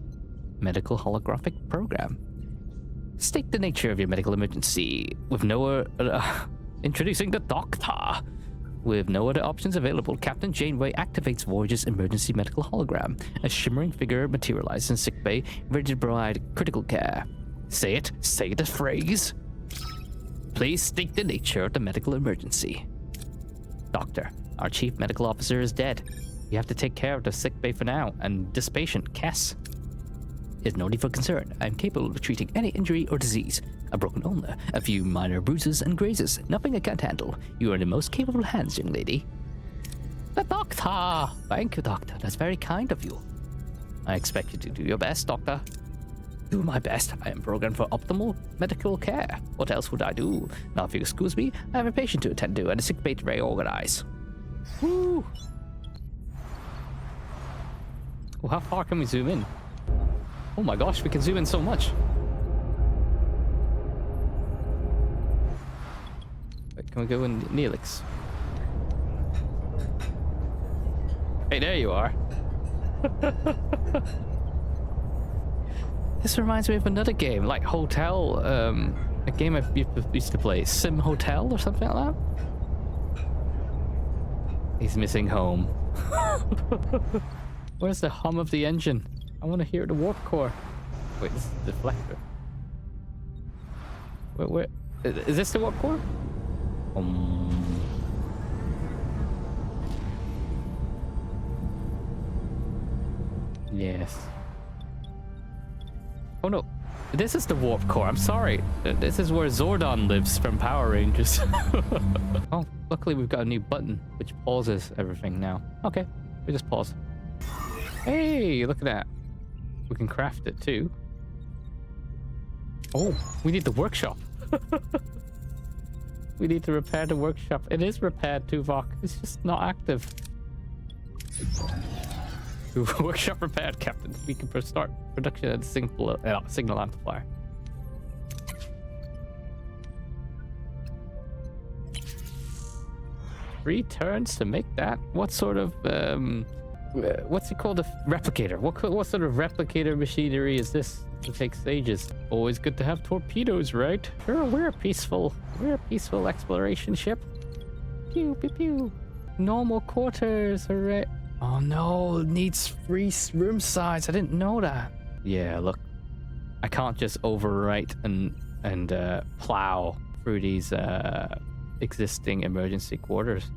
medical holographic program. State the nature of your medical emergency. With no introducing the doctor. With no other options available, Captain Janeway activates Voyager's emergency medical hologram. A shimmering figure materializes in sickbay, ready to provide critical care. Say it. Say the phrase. Please state the nature of the medical emergency. Doctor, our chief medical officer is dead. You have to take care of the sickbay for now, and this patient, Cass, is no need for concern. I am capable of treating any injury or disease. A broken ulna, a few minor bruises and grazes. Nothing I can't handle. You are in the most capable hands, young lady. The doctor! Thank you, doctor. That's very kind of you. I expect you to do your best, doctor. Do my best. I am programmed for optimal medical care. What else would I do? Now, if you excuse me, I have a patient to attend to and a sick bay to reorganize. Woo! Well, how far can we zoom in? Oh my gosh, we can zoom in so much. Wait, can we go in Neelix? Hey, there you are. This reminds me of another game, like Hotel, a game I used to play, Sim Hotel or something like that. He's missing home. Where's the hum of the engine? I want to hear the warp core. Wait, this is the deflector. Where? Is this the warp core? Yes. Oh no. This is the warp core. I'm sorry. This is where Zordon lives from Power Rangers. Oh, luckily we've got a new button which pauses everything now. Okay, we just pause. Hey, look at that. We can craft it too. Oh, we need the workshop. We need to repair the workshop. It is repaired too, Vok. It's just not active. Workshop repaired, Captain. We can start production at signal amplifier. Three turns to make that? What sort of what's it called? A replicator? What sort of replicator machinery is this? It takes ages. Always good to have torpedoes, right? Sure, we're a peaceful exploration ship. Pew pew pew. Normal quarters, alright. Oh no, it needs free room size. I didn't know that. Yeah, look, I can't just overwrite and plow through these existing emergency quarters.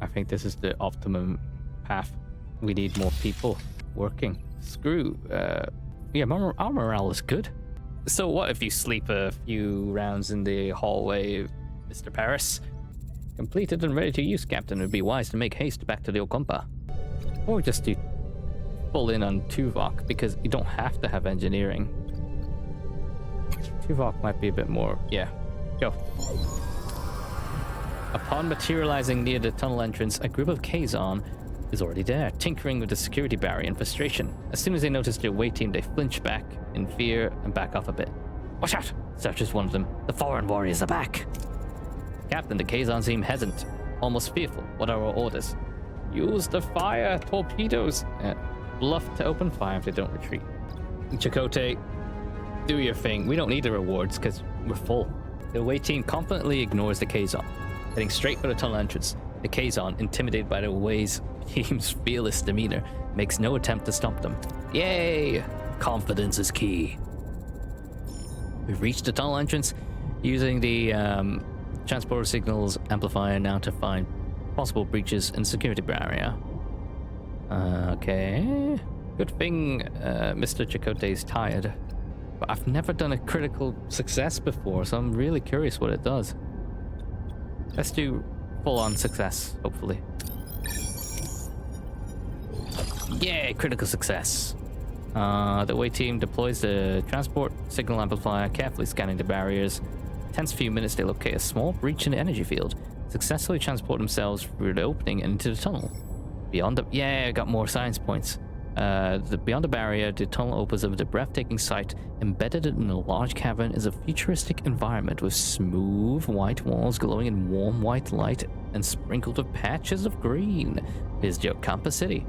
I think this is the optimum path. We need more people working. Screw. Yeah, our morale is good. So what if you sleep a few rounds in the hallway, Mr. Paris? Completed and ready to use, Captain. It would be wise to make haste back to the Okompa. Or just do full in on Tuvok, because you don't have to have engineering. Tuvok might be a bit more... Yeah, go. Upon materializing near the tunnel entrance, a group of Kazon is already there, tinkering with the security barrier in frustration. As soon as they notice the away team, they flinch back in fear and back off a bit. Watch out! Searches one of them. The foreign warriors are back! Captain, the Kazon seem hesitant, almost fearful. What are our orders? Use the fire torpedoes. Bluff to open fire if they don't retreat. Chakotay, do your thing. We don't need the rewards because we're full. The away team confidently ignores the Kazon, heading straight for the tunnel entrance. The Kazon, intimidated by the away team's fearless demeanor, makes no attempt to stop them. Yay! Confidence is key. We've reached the tunnel entrance, using the transporter signals amplifier now to find possible breaches in the security barrier. Okay. Good thing Mr. Chakotay is tired. But I've never done a critical success before, so I'm really curious what it does. Let's do full-on success, hopefully. Yay, critical success. The away team deploys the transport signal amplifier, carefully scanning the barriers. Tense few minutes, they locate a small breach in the energy field, successfully transport themselves through the opening and into the tunnel. Beyond the... Yeah, I got more science points. Beyond the barrier, the tunnel opens up with a breathtaking sight. Embedded in a large cavern is a futuristic environment with smooth white walls glowing in warm white light and sprinkled with patches of green. Here's the Okompa City,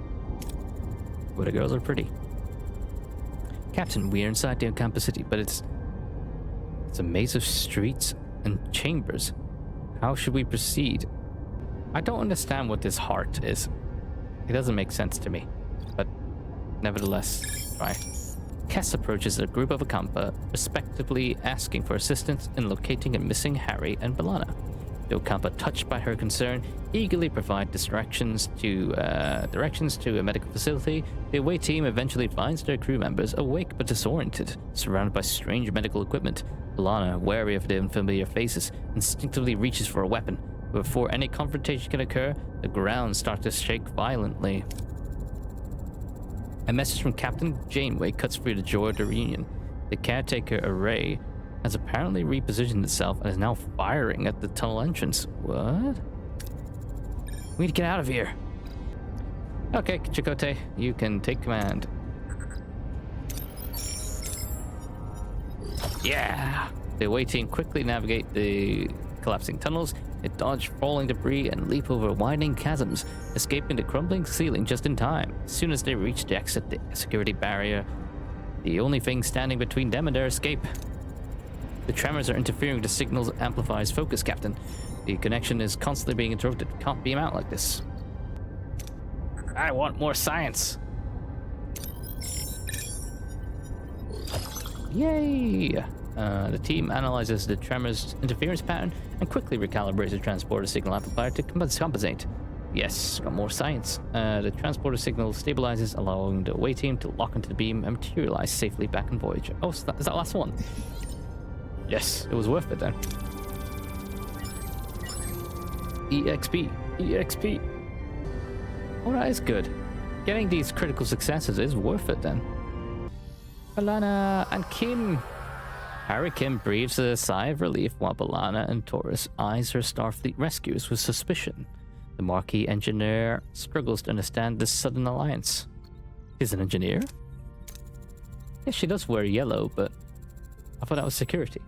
where the girls are pretty. Captain, we're inside the Okompa City, but it's a maze of streets and chambers. How should we proceed? I don't understand what this heart is. It doesn't make sense to me, but nevertheless, try. Kess approaches a group of Okompa, respectively asking for assistance in locating a missing Harry and Balana. The Okompa, touched by her concern, eagerly provide directions to a medical facility. The away team eventually finds their crew members awake but disoriented, surrounded by strange medical equipment. Balana, wary of the unfamiliar faces, instinctively reaches for a weapon. But before any confrontation can occur, the ground starts to shake violently. A message from Captain Janeway cuts through the joy of the reunion. The CareTaker array has apparently repositioned itself and is now firing at the tunnel entrance. What? We need to get out of here. Okay, Chakotay, you can take command. Yeah! The away team quickly navigate the collapsing tunnels. They dodge falling debris and leap over widening chasms, escaping the crumbling ceiling just in time. As soon as they reach the exit, the security barrier, the only thing standing between them and their escape. The tremors are interfering with the signal's amplifier's focus, Captain. The connection is constantly being interrupted. Can't beam out like this. I want more science. Yay! The team analyzes the tremor's interference pattern and quickly recalibrates the transporter signal amplifier to compensate. Yes, got more science. The transporter signal stabilizes, allowing the away team to lock into the beam and materialize safely back in Voyager. Oh, is that last one? Yes, it was worth it then. EXP. EXP. Oh, that is good. Getting these critical successes is worth it then. B'Elanna and Kim. Harry Kim breathes a sigh of relief while B'Elanna and Taurus eyes her Starfleet rescuers with suspicion. The Marquis engineer struggles to understand this sudden alliance. She's an engineer? Yes, she does wear yellow, but I thought that was security.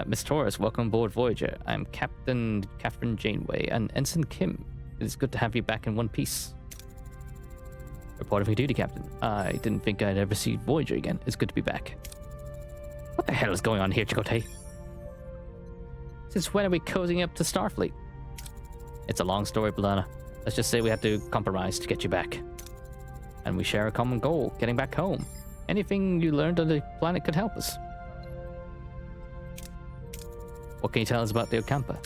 Miss Taurus, welcome aboard Voyager. I'm Captain Catherine Janeway and Ensign Kim. It is good to have you back in one piece. Reporting for duty, Captain. I didn't think I'd ever see Voyager again. It's good to be back. What the hell is going on here, Chakotay? Since when are we cozying up to Starfleet? It's a long story, B'Elanna. Let's just say we had to compromise to get you back. And we share a common goal, getting back home. Anything you learned on the planet could help us. What can you tell us about the Ocampa?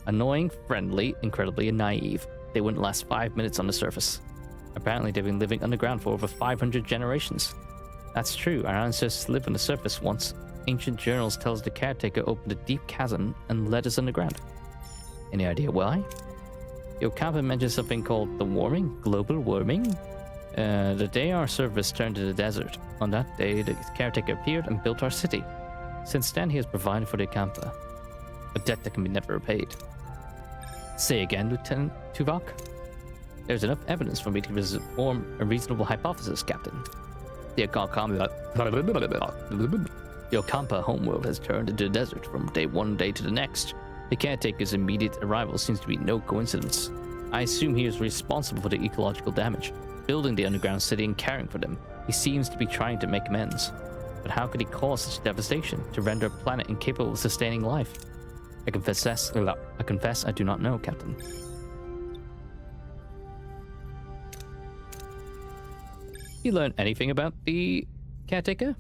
Annoying, friendly, incredibly naive. They wouldn't last 5 minutes on the surface. Apparently they've been living underground for over 500 generations. That's true, our ancestors lived on the surface once. Ancient journals tell us the caretaker opened a deep chasm and led us underground. Any idea why? The Ocampa mentioned something called the warming, global warming. The day our service turned to the desert. On that day, the caretaker appeared and built our city. Since then, he has provided for the Ocampa, a debt that can be never repaid. Say again, Lieutenant Tuvok? There's enough evidence for me to form a reasonable hypothesis, Captain. The Ocampa homeworld has turned into the desert from one day to the next. The caretaker's immediate arrival seems to be no coincidence. I assume he is responsible for the ecological damage, building the underground city and caring for them. He seems to be trying to make amends. But how could he cause such devastation to render a planet incapable of sustaining life? I confess I do not know, Captain. You learn anything about the caretaker?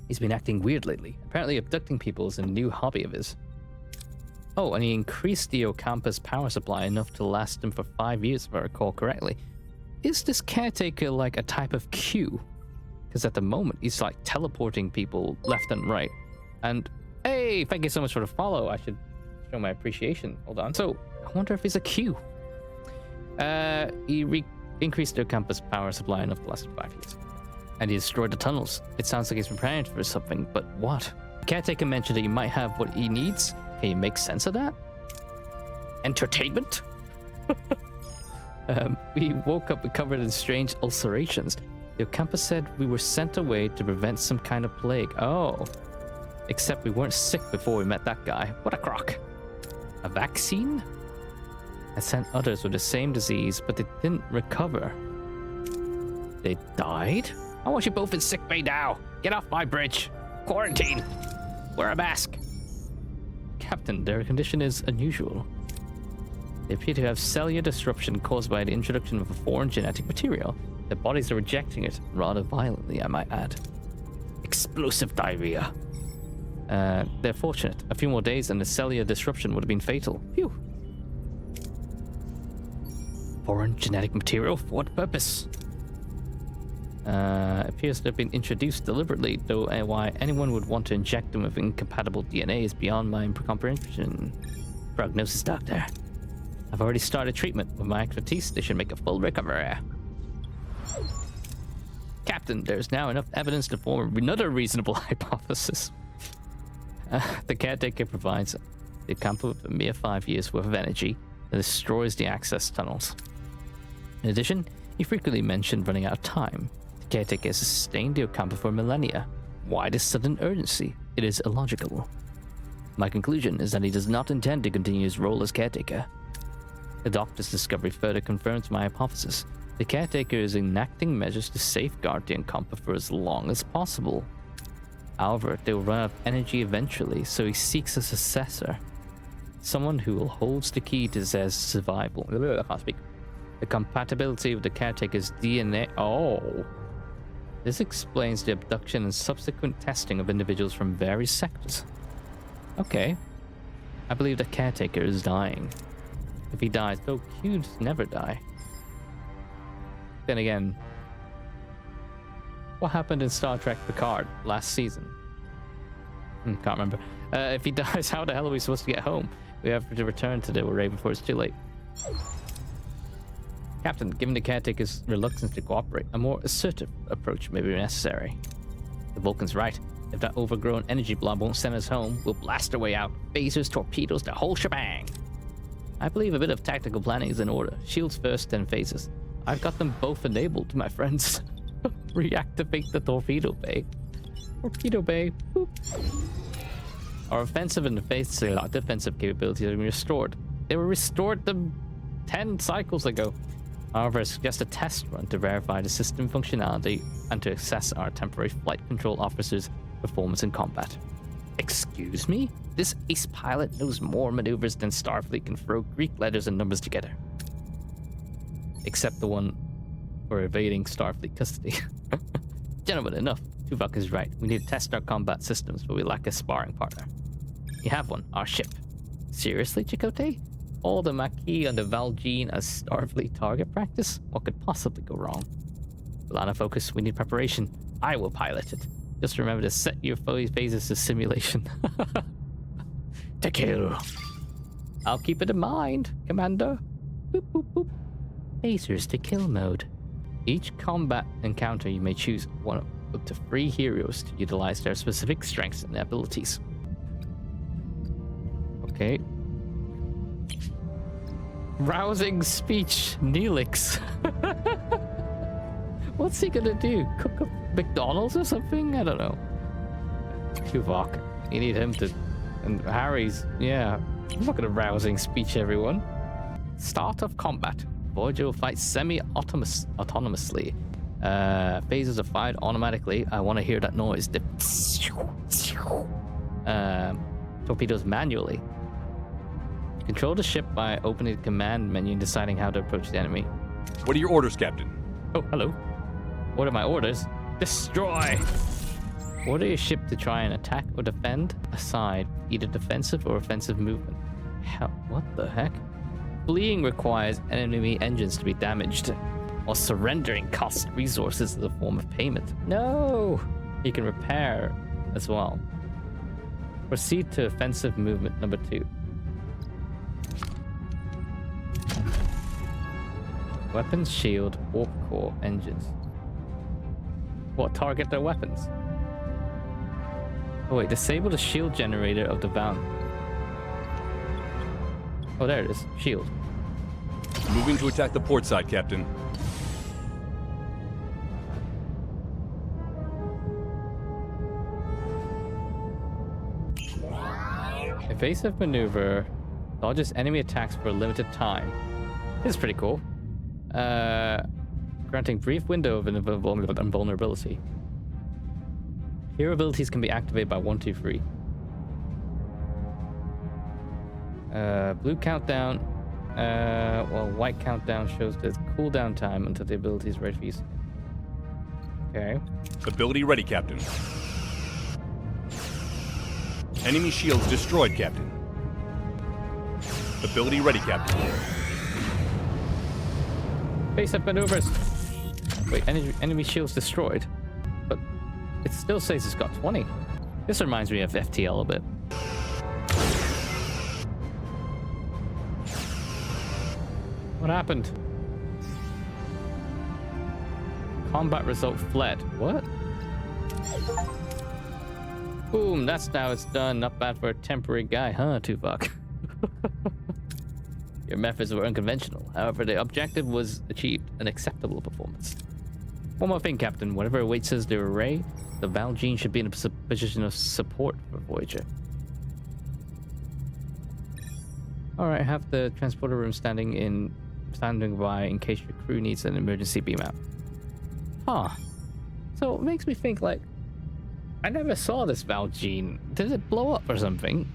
He's been acting weird lately. Apparently abducting people is a new hobby of his. Oh, and he increased the Ocampa's power supply enough to last him for 5 years, if I recall correctly. Is this caretaker like a type of Q? Because at the moment, he's like teleporting people left and right. And, hey, thank you so much for the follow. I should show my appreciation. Hold on. So, I wonder if he's a Q. He increased the Ocampa's power supply enough to last him 5 years. And he destroyed the tunnels. It sounds like he's preparing for something, but what? The caretaker mentioned that he might have what he needs. Can you make sense of that? Entertainment? We woke up covered in strange ulcerations. The Ocampa said we were sent away to prevent some kind of plague. Oh. Except we weren't sick before we met that guy. What a crock. A vaccine? I sent others with the same disease, but they didn't recover. They died? I want you both in sick bay now. Get off my bridge. Quarantine. Wear a mask. Captain, their condition is unusual. They appear to have cellular disruption caused by the introduction of a foreign genetic material. Their bodies are rejecting it rather violently, I might add. Explosive diarrhea. They're fortunate. A few more days and the cellular disruption would have been fatal. Phew. Foreign genetic material? For what purpose? Appears to have been introduced deliberately, though why anyone would want to inject them with incompatible DNA is beyond my comprehension. Prognosis, Doctor. I've already started treatment. With my expertise, they should make a full recovery. Captain, there's now enough evidence to form another reasonable hypothesis. The caretaker provides the Ocampa with a mere 5 years worth of energy that destroys the access tunnels. In addition, he frequently mentioned running out of time. The caretaker has sustained the Ocampa for millennia. Why this sudden urgency? It is illogical. My conclusion is that he does not intend to continue his role as caretaker. The doctor's discovery further confirms my hypothesis. The caretaker is enacting measures to safeguard the Ocampa for as long as possible. However, they will run out of energy eventually, so he seeks a successor. Someone who holds the key to his survival. I can't speak. The compatibility of the caretaker's DNA. Oh. This explains the abduction and subsequent testing of individuals from various sectors. Okay. I believe the caretaker is dying. If he dies, though cubes never die. Then again, what happened in Star Trek Picard last season? Can't remember. If he dies, how the hell are we supposed to get home? We have to return to the Raven before it's too late. Captain, given the caretaker's reluctance to cooperate, a more assertive approach may be necessary. The Vulcan's right. If that overgrown energy blob won't send us home, we'll blast our way out. Phasers, torpedoes, the whole shebang. I believe a bit of tactical planning is in order. Shields first, then phasers. I've got them both enabled, my friends. Reactivate the torpedo bay. Torpedo bay. Boop. Our offensive and defensive capabilities have been restored. They were restored 10 cycles ago. However, I suggest a test run to verify the system functionality and to assess our temporary flight control officers' performance in combat. Excuse me? This ace pilot knows more maneuvers than Starfleet can throw Greek letters and numbers together. Except the one for evading Starfleet custody. Gentlemen, enough. Tuvok is right. We need to test our combat systems, but we lack a sparring partner. You have one, our ship. Seriously, Chakotay? All the Maquis on the Valjean as Starfleet target practice? What could possibly go wrong? Lana focus, we need preparation. I will pilot it. Just remember to set your phases to simulation. To kill. I'll keep it in mind, Commander. Boop, boop, boop. Phasers to kill mode. Each combat encounter you may choose one of up to 3 heroes to utilize their specific strengths and abilities. Okay. Rousing speech, Neelix. What's he gonna do? Cook up McDonald's or something? I don't know. Tuvok. You need him to... And Harry's... Yeah. I'm not gonna rousing speech everyone. Start of combat. Voyager will fight semi-autonomously. Phasers are fired automatically. I want to hear that noise. Torpedoes manually. Control the ship by opening the command menu and deciding how to approach the enemy. What are your orders, Captain? Oh, hello. What are my orders? Destroy! Order your ship to try and attack or defend aside, either defensive or offensive movement. Hell, what the heck? Fleeing requires enemy engines to be damaged, while surrendering costs resources as a form of payment. No! You can repair as well. Proceed to offensive movement number 2. Weapons, shield, warp core, engines. What target their weapons? Oh wait, disable the shield generator of the van. Oh, there it is. Shield. Moving to attack the port side, Captain. Evasive maneuver dodges enemy attacks for a limited time. This is pretty cool. Granting brief window of invulnerability. Hero abilities can be activated by 1, 2, 3. Blue countdown. Well, white countdown shows the cooldown time until the ability is ready for use. Okay. Ability ready, Captain. Enemy shields destroyed, Captain. Ability ready, Captain. Face-up maneuvers. Wait, enemy shields destroyed. But it still says it's got 20. This reminds me of FTL a bit. What happened? Combat result fled. What? Boom, that's now it's done. Not bad for a temporary guy, huh, Tuvok? Your methods were unconventional. However, the objective was achieved, an acceptable performance. One more thing, Captain. Whatever awaits us the array, the Valjean should be in a position of support for Voyager. Alright, I have the transporter room standing by in case your crew needs an emergency beam out. Huh. So it makes me think, like, I never saw this Valjean. Did it blow up or something?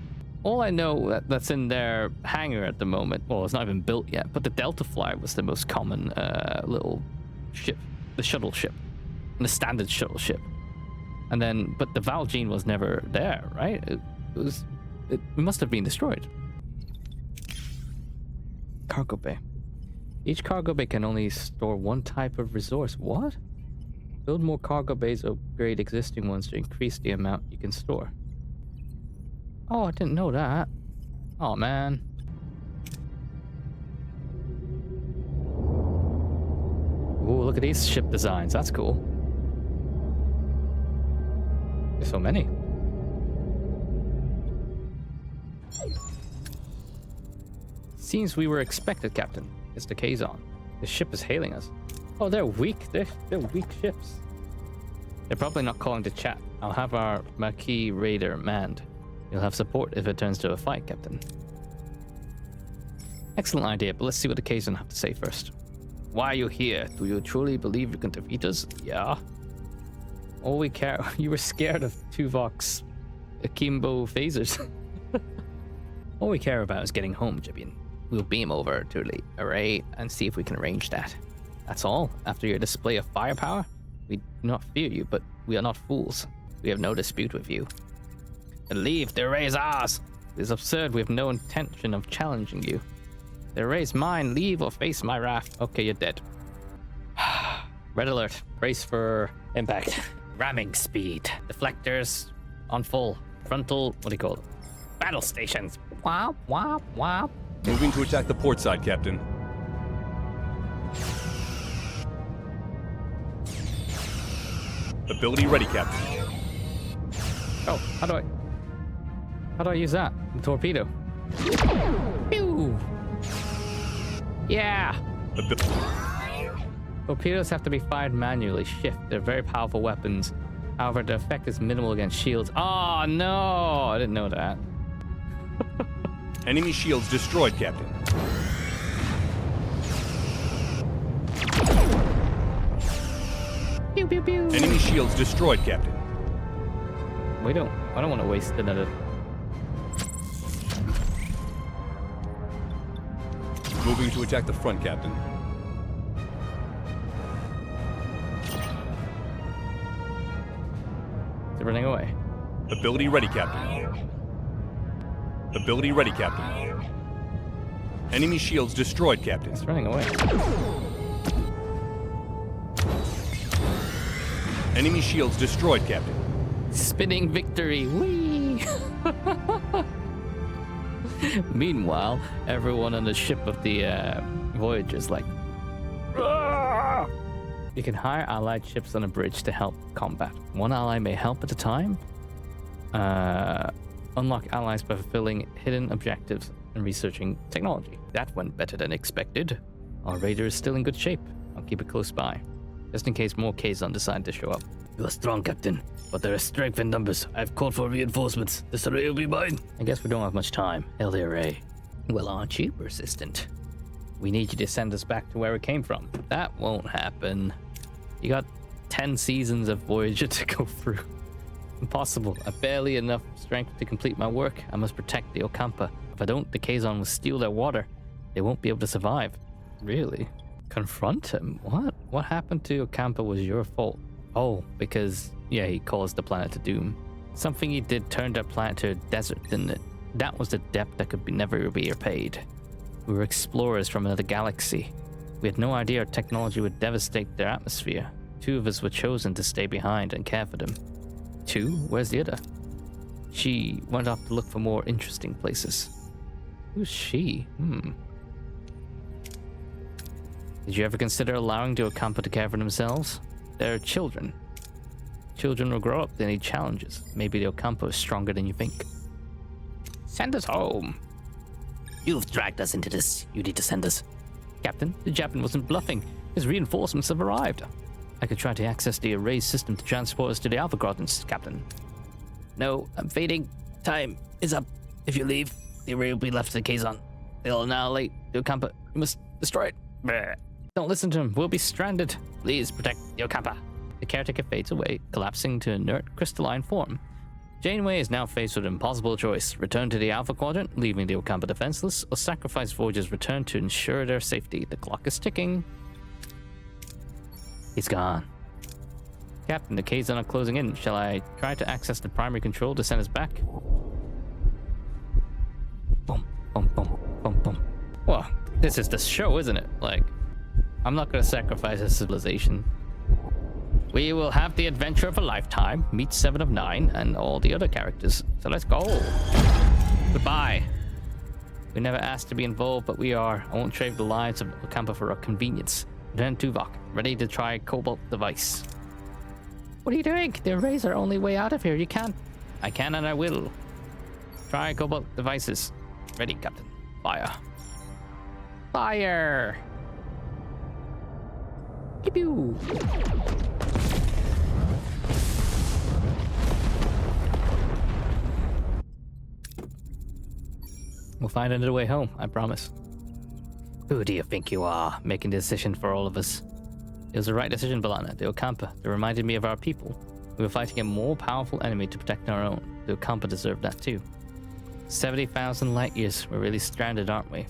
All I know that's in their hangar at the moment, well, it's not even built yet, but the Delta Flyer was the most common little ship, the shuttle ship, and the standard shuttle ship. And then, but the Valjean was never there, right? It was We must have been destroyed. Cargo bay. Each cargo bay can only store one type of resource. What? Build more cargo bays or upgrade existing ones to increase the amount you can store. Oh, I didn't know that. Oh, man. Ooh, look at these ship designs. That's cool. There's so many. Seems we were expected, Captain. It's the Kazon. The ship is hailing us. Oh, they're weak. They're weak ships. They're probably not calling to chat. I'll have our Maquis Raider manned. You'll have support if it turns to a fight, Captain. Excellent idea, but let's see what the Kazon have to say first. Why are you here? Do you truly believe you can defeat us? Yeah. All we care... You were scared of Tuvok's akimbo phasers. All we care about is getting home, Jibian. We'll beam over to the array and see if we can arrange that. That's all. After your display of firepower, we do not fear you, but we are not fools. We have no dispute with you. Then leave. The array is ours. It is absurd. We have no intention of challenging you. The array is mine. Leave or face my wrath. Okay, you're dead. Red alert. Brace for impact. Ramming speed. Deflectors on full. Frontal, what do you call it? Battle stations. Wop, wop, wop. Moving to attack the port side, Captain. Ability ready, Captain. Oh, how do I use that? The torpedo. Pew! Yeah! Torpedoes have to be fired manually. Shift. They're very powerful weapons. However, the effect is minimal against shields. Oh, no! I didn't know that. Enemy shields destroyed, Captain. Pew, pew, pew. Enemy shields destroyed, Captain. I don't want to waste another. Moving to attack the front, Captain. They're running away. Ability ready, Captain. Ability ready, Captain. Enemy shields destroyed, Captain. It's running away. Enemy shields destroyed, Captain. Spinning victory. Whee! Meanwhile, everyone on the ship of the Voyager is like, "Rah!" You can hire allied ships on a bridge to help combat. One ally may help at a time. Unlock allies by fulfilling hidden objectives and researching technology. That went better than expected. Our raider is still in good shape. I'll keep it close by, just in case more Kazon decide to show up. You are strong, Captain, but there are strength in numbers. I've called for reinforcements. This array will be mine. I guess we don't have much time. Hail the array. Well, aren't you persistent? We need you to send us back to where we came from. That won't happen. You got 10 seasons of Voyager to go through. Impossible. I've barely enough strength to complete my work. I must protect the Ocampa. If I don't, the Kazon will steal their water. They won't be able to survive. Really? Confront him? What? What happened to Ocampa was your fault. Oh, because, yeah, he caused the planet to doom. Something he did turned our planet to a desert, didn't it? That was the debt that could never be repaid. We were explorers from another galaxy. We had no idea our technology would devastate their atmosphere. 2 of us were chosen to stay behind and care for them. 2? Where's the other? She went off to look for more interesting places. Who's she? Did you ever consider allowing the Ocampa to care for themselves? They're children. Children will grow up, they need challenges. Maybe the Ocampa is stronger than you think. Send us home. You've dragged us into this. You need to send us. Captain, the Japan wasn't bluffing. His reinforcements have arrived. I could try to access the array system to transport us to the Alpha Quadrants, Captain. No, I'm fading. Time is up. If you leave, the array will be left to the Kazon. They'll annihilate the Ocampa. You must destroy it. Bleh. Don't listen to him. We'll be stranded. Please protect the Ocampa. The caretaker fades away, collapsing to inert crystalline form. Janeway is now faced with an impossible choice. Return to the Alpha Quadrant, leaving the Ocampa defenseless, or sacrifice Voyager's return to ensure their safety. The clock is ticking. He's gone. Captain, the Kazon are closing in. Shall I try to access the primary control to send us back? Bum, bum, bum, bum. Well, this is the show, isn't it? Like, I'm not gonna sacrifice a civilization. We will have the adventure of a lifetime, meet 7 of 9, and all the other characters. So let's go. Goodbye. We never asked to be involved, but we are. I won't trade the lives of Ocampa for our convenience. Lieutenant Tuvok, ready to try Cobalt device. What are you doing? The arrays are only way out of here. You can't. I can and I will. Try Cobalt devices. Ready, Captain. Fire. Fire! Pew. We'll find another way home, I promise. Who do you think you are, making the decision for all of us? It was the right decision, Balana. The Ocampa. They reminded me of our people. We were fighting a more powerful enemy to protect our own. The Ocampa deserved that too. 70,000 light years. We're really stranded, aren't we?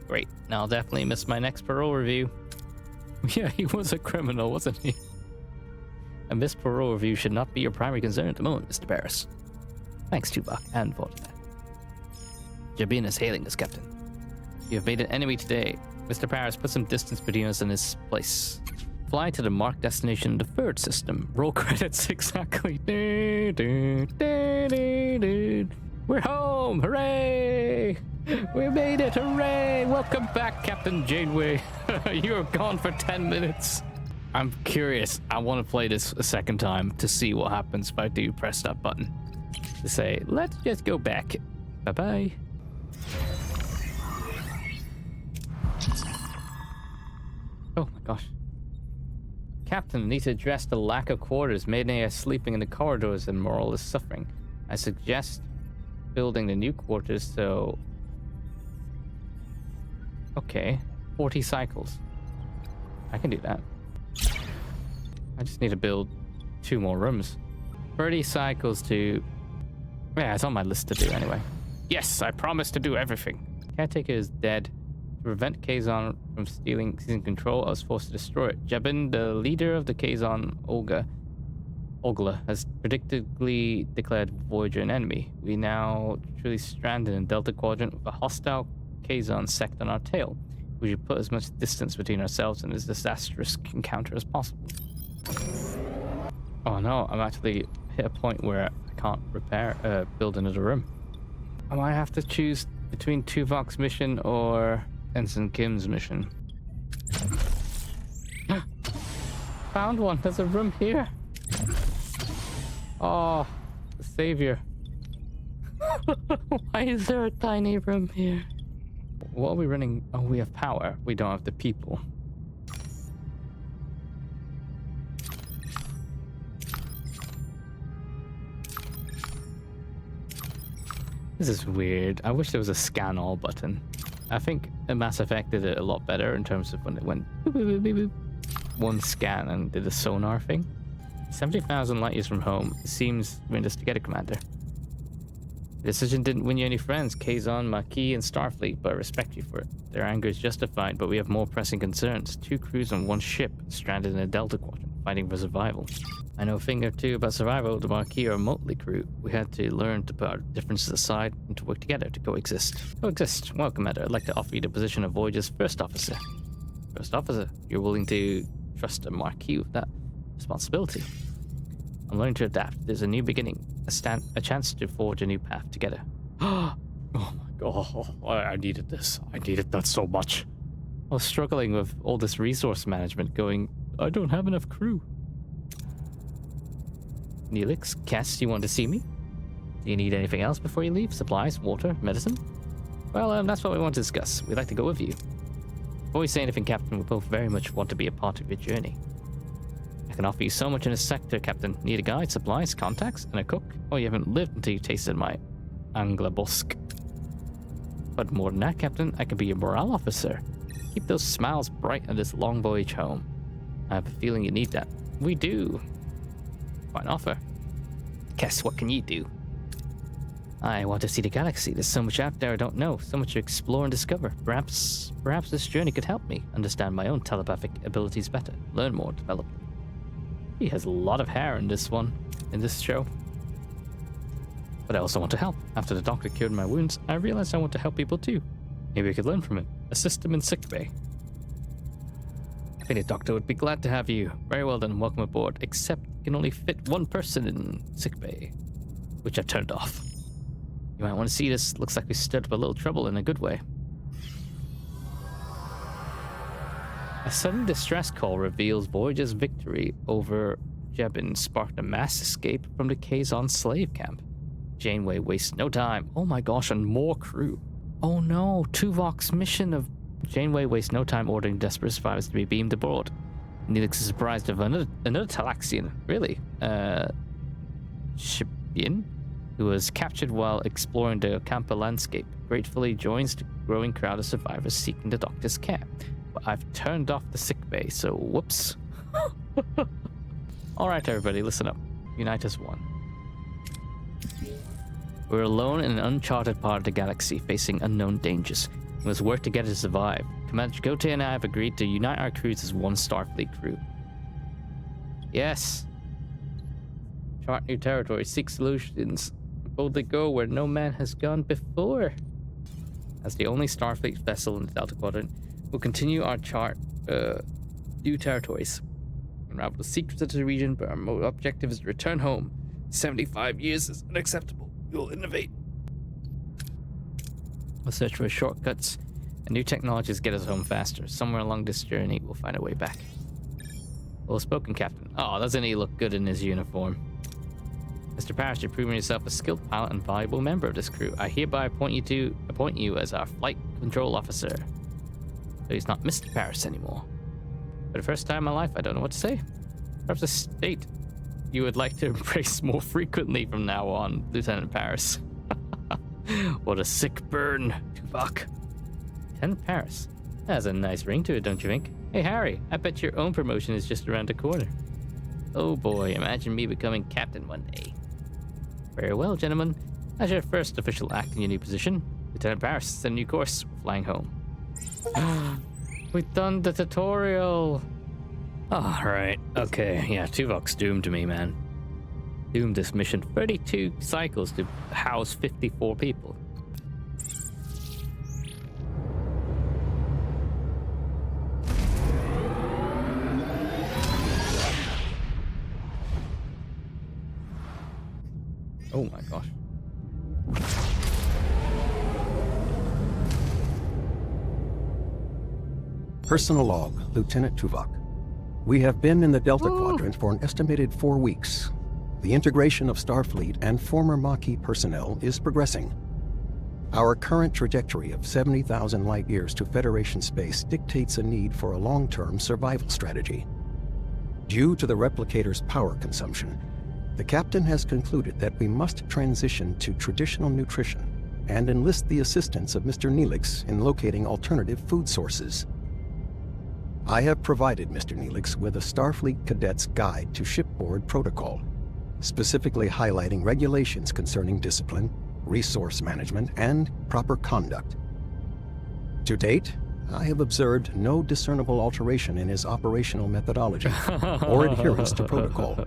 Great. Now I'll definitely miss my next parole review. Yeah, he was a criminal, wasn't he? A missed parole review should not be your primary concern at the moment, Mr. Barris. Thanks, Tuvok, and for that. Jabin is hailing us, Captain. You have made an enemy today. Mr. Paris, put some distance between us and his place. Fly to the marked destination in the third system. Roll credits exactly. We're home! Hooray! We made it! Hooray! Welcome back, Captain Janeway. You were gone for 10 minutes. I'm curious. I want to play this a second time to see what happens if I do press that button. To say, let's just go back. Bye-bye. Oh my gosh. Captain, I need to address the lack of quarters. Many are sleeping in the corridors and morale is suffering. I suggest building the new quarters so... Okay. 40 cycles. I can do that. I just need to build 2 more rooms. 30 cycles to... Yeah, it's on my list to do anyway. Yes, I promise to do everything. CareTaker is dead. To prevent Kazon from seizing control, I was forced to destroy it. Jabin, the leader of the Kazon Ogla, has predictably declared Voyager an enemy. We now truly stranded in Delta Quadrant with a hostile Kazon sect on our tail. We should put as much distance between ourselves and this disastrous encounter as possible. Oh no, I'm actually hit a point where I can't build another room. I might have to choose between Tuvok's mission or Ensign Kim's mission. Found one. There's a room here. Oh, the savior. Why is there a tiny room here? What are we running? Oh, we have power. We don't have the people. This is weird. I wish there was a scan all button. I think Mass Effect did it a lot better in terms of when it went boop, boop, boop, boop, one scan and did a sonar thing. 70,000 light years from home. It seems we're just to get a commander. The decision didn't win you any friends, Kazon, Maquis, and Starfleet, but I respect you for it. Their anger is justified, but we have more pressing concerns. 2 crews on 1 ship, stranded in a Delta Quadrant, fighting for survival. I know a thing or two about survival. The Maquis are a motley crew. We had to learn to put our differences aside and to work together to coexist. Coexist. Well, Commander, I'd like to offer you the position of Voyager's first officer. First officer? You're willing to trust a Maquis with that responsibility? I'm learning to adapt. There's a new beginning. A chance to forge a new path together. Oh my god. I needed this. I needed that so much. I was struggling with all this resource management going, I don't have enough crew. Neelix, Cass, you want to see me? Do you need anything else before you leave? Supplies, water, medicine? Well, that's what we want to discuss. We'd like to go with you. Before we say anything, Captain, we both very much want to be a part of your journey. I can offer you so much in this sector, Captain. Need a guide, supplies, contacts, and a cook? Oh, you haven't lived until you tasted my Anglabosk. But more than that, Captain, I can be your morale officer. Keep those smiles bright on this long voyage home. I have a feeling you need that. We do. Fine offer. Guess what can you do? I want to see the galaxy. There's so much out there I don't know. So much to explore and discover. Perhaps this journey could help me understand my own telepathic abilities better. Learn more, develop them. He has a lot of hair in this show. But I also want to help. After the doctor cured my wounds, I realized I want to help people too. Maybe I could learn from him. Assist him in sickbay. I think the doctor would be glad to have you. Very well done, welcome aboard. Except you can only fit one person in sickbay, which I've turned off. You might want to see this. Looks like we stirred up a little trouble in a good way. A sudden distress call reveals Voyager's victory over Jebin sparked a mass escape from the Kazon slave camp. Janeway wastes no time. Oh my gosh, and more crew. Oh no, Tuvok's mission of Janeway wastes no time ordering desperate survivors to be beamed aboard. Neelix is surprised of another Talaxian, really. Shibian, who was captured while exploring the Campa landscape, gratefully joins the growing crowd of survivors seeking the doctor's care. But I've turned off the sickbay, so whoops. Alright everybody, listen up. Unite as one. We're alone in an uncharted part of the galaxy, facing unknown dangers. We must work together to survive. Commander Chakotay and I have agreed to unite our crews as one Starfleet crew. Yes. Chart new territory, seek solutions. Boldly go where no man has gone before. As the only Starfleet vessel in the Delta Quadrant, we'll continue our chart new territories. Unravel the secrets of the region, but our objective is to return home. 75 years is unacceptable. We will innovate. We'll search for shortcuts and new technologies get us home faster. Somewhere along this journey, we'll find a way back. Well spoken, Captain. Oh, doesn't he look good in his uniform? Mr. Parrish, you've proven yourself a skilled pilot and valuable member of this crew. I hereby appoint you as our flight control officer. So he's not Mr. Parrish anymore. For the first time in my life, I don't know what to say. Perhaps a state you would like to embrace more frequently from now on, Lieutenant Paris. What a sick burn, Tuvok. Lieutenant Paris. That has a nice ring to it, don't you think? Hey, Harry, I bet your own promotion is just around the corner. Oh boy, imagine me becoming captain one day. Very well, gentlemen. As your first official act in your new position, Lieutenant Paris, set a new course. We're flying home. We've done the tutorial. Oh, right. Okay, yeah, Tuvok's doomed me, man. Doomed this mission. 32 cycles to house 54 people. Oh my gosh. Personal log, Lieutenant Tuvok. We have been in the Delta Quadrant for an estimated 4 weeks. The integration of Starfleet and former Maquis personnel is progressing. Our current trajectory of 70,000 light-years to Federation space dictates a need for a long-term survival strategy. Due to the replicator's power consumption, the captain has concluded that we must transition to traditional nutrition and enlist the assistance of Mr. Neelix in locating alternative food sources. I have provided Mr. Neelix with a Starfleet Cadet's Guide to Shipboard Protocol, specifically highlighting regulations concerning discipline, resource management, and proper conduct. To date, I have observed no discernible alteration in his operational methodology or adherence to protocol.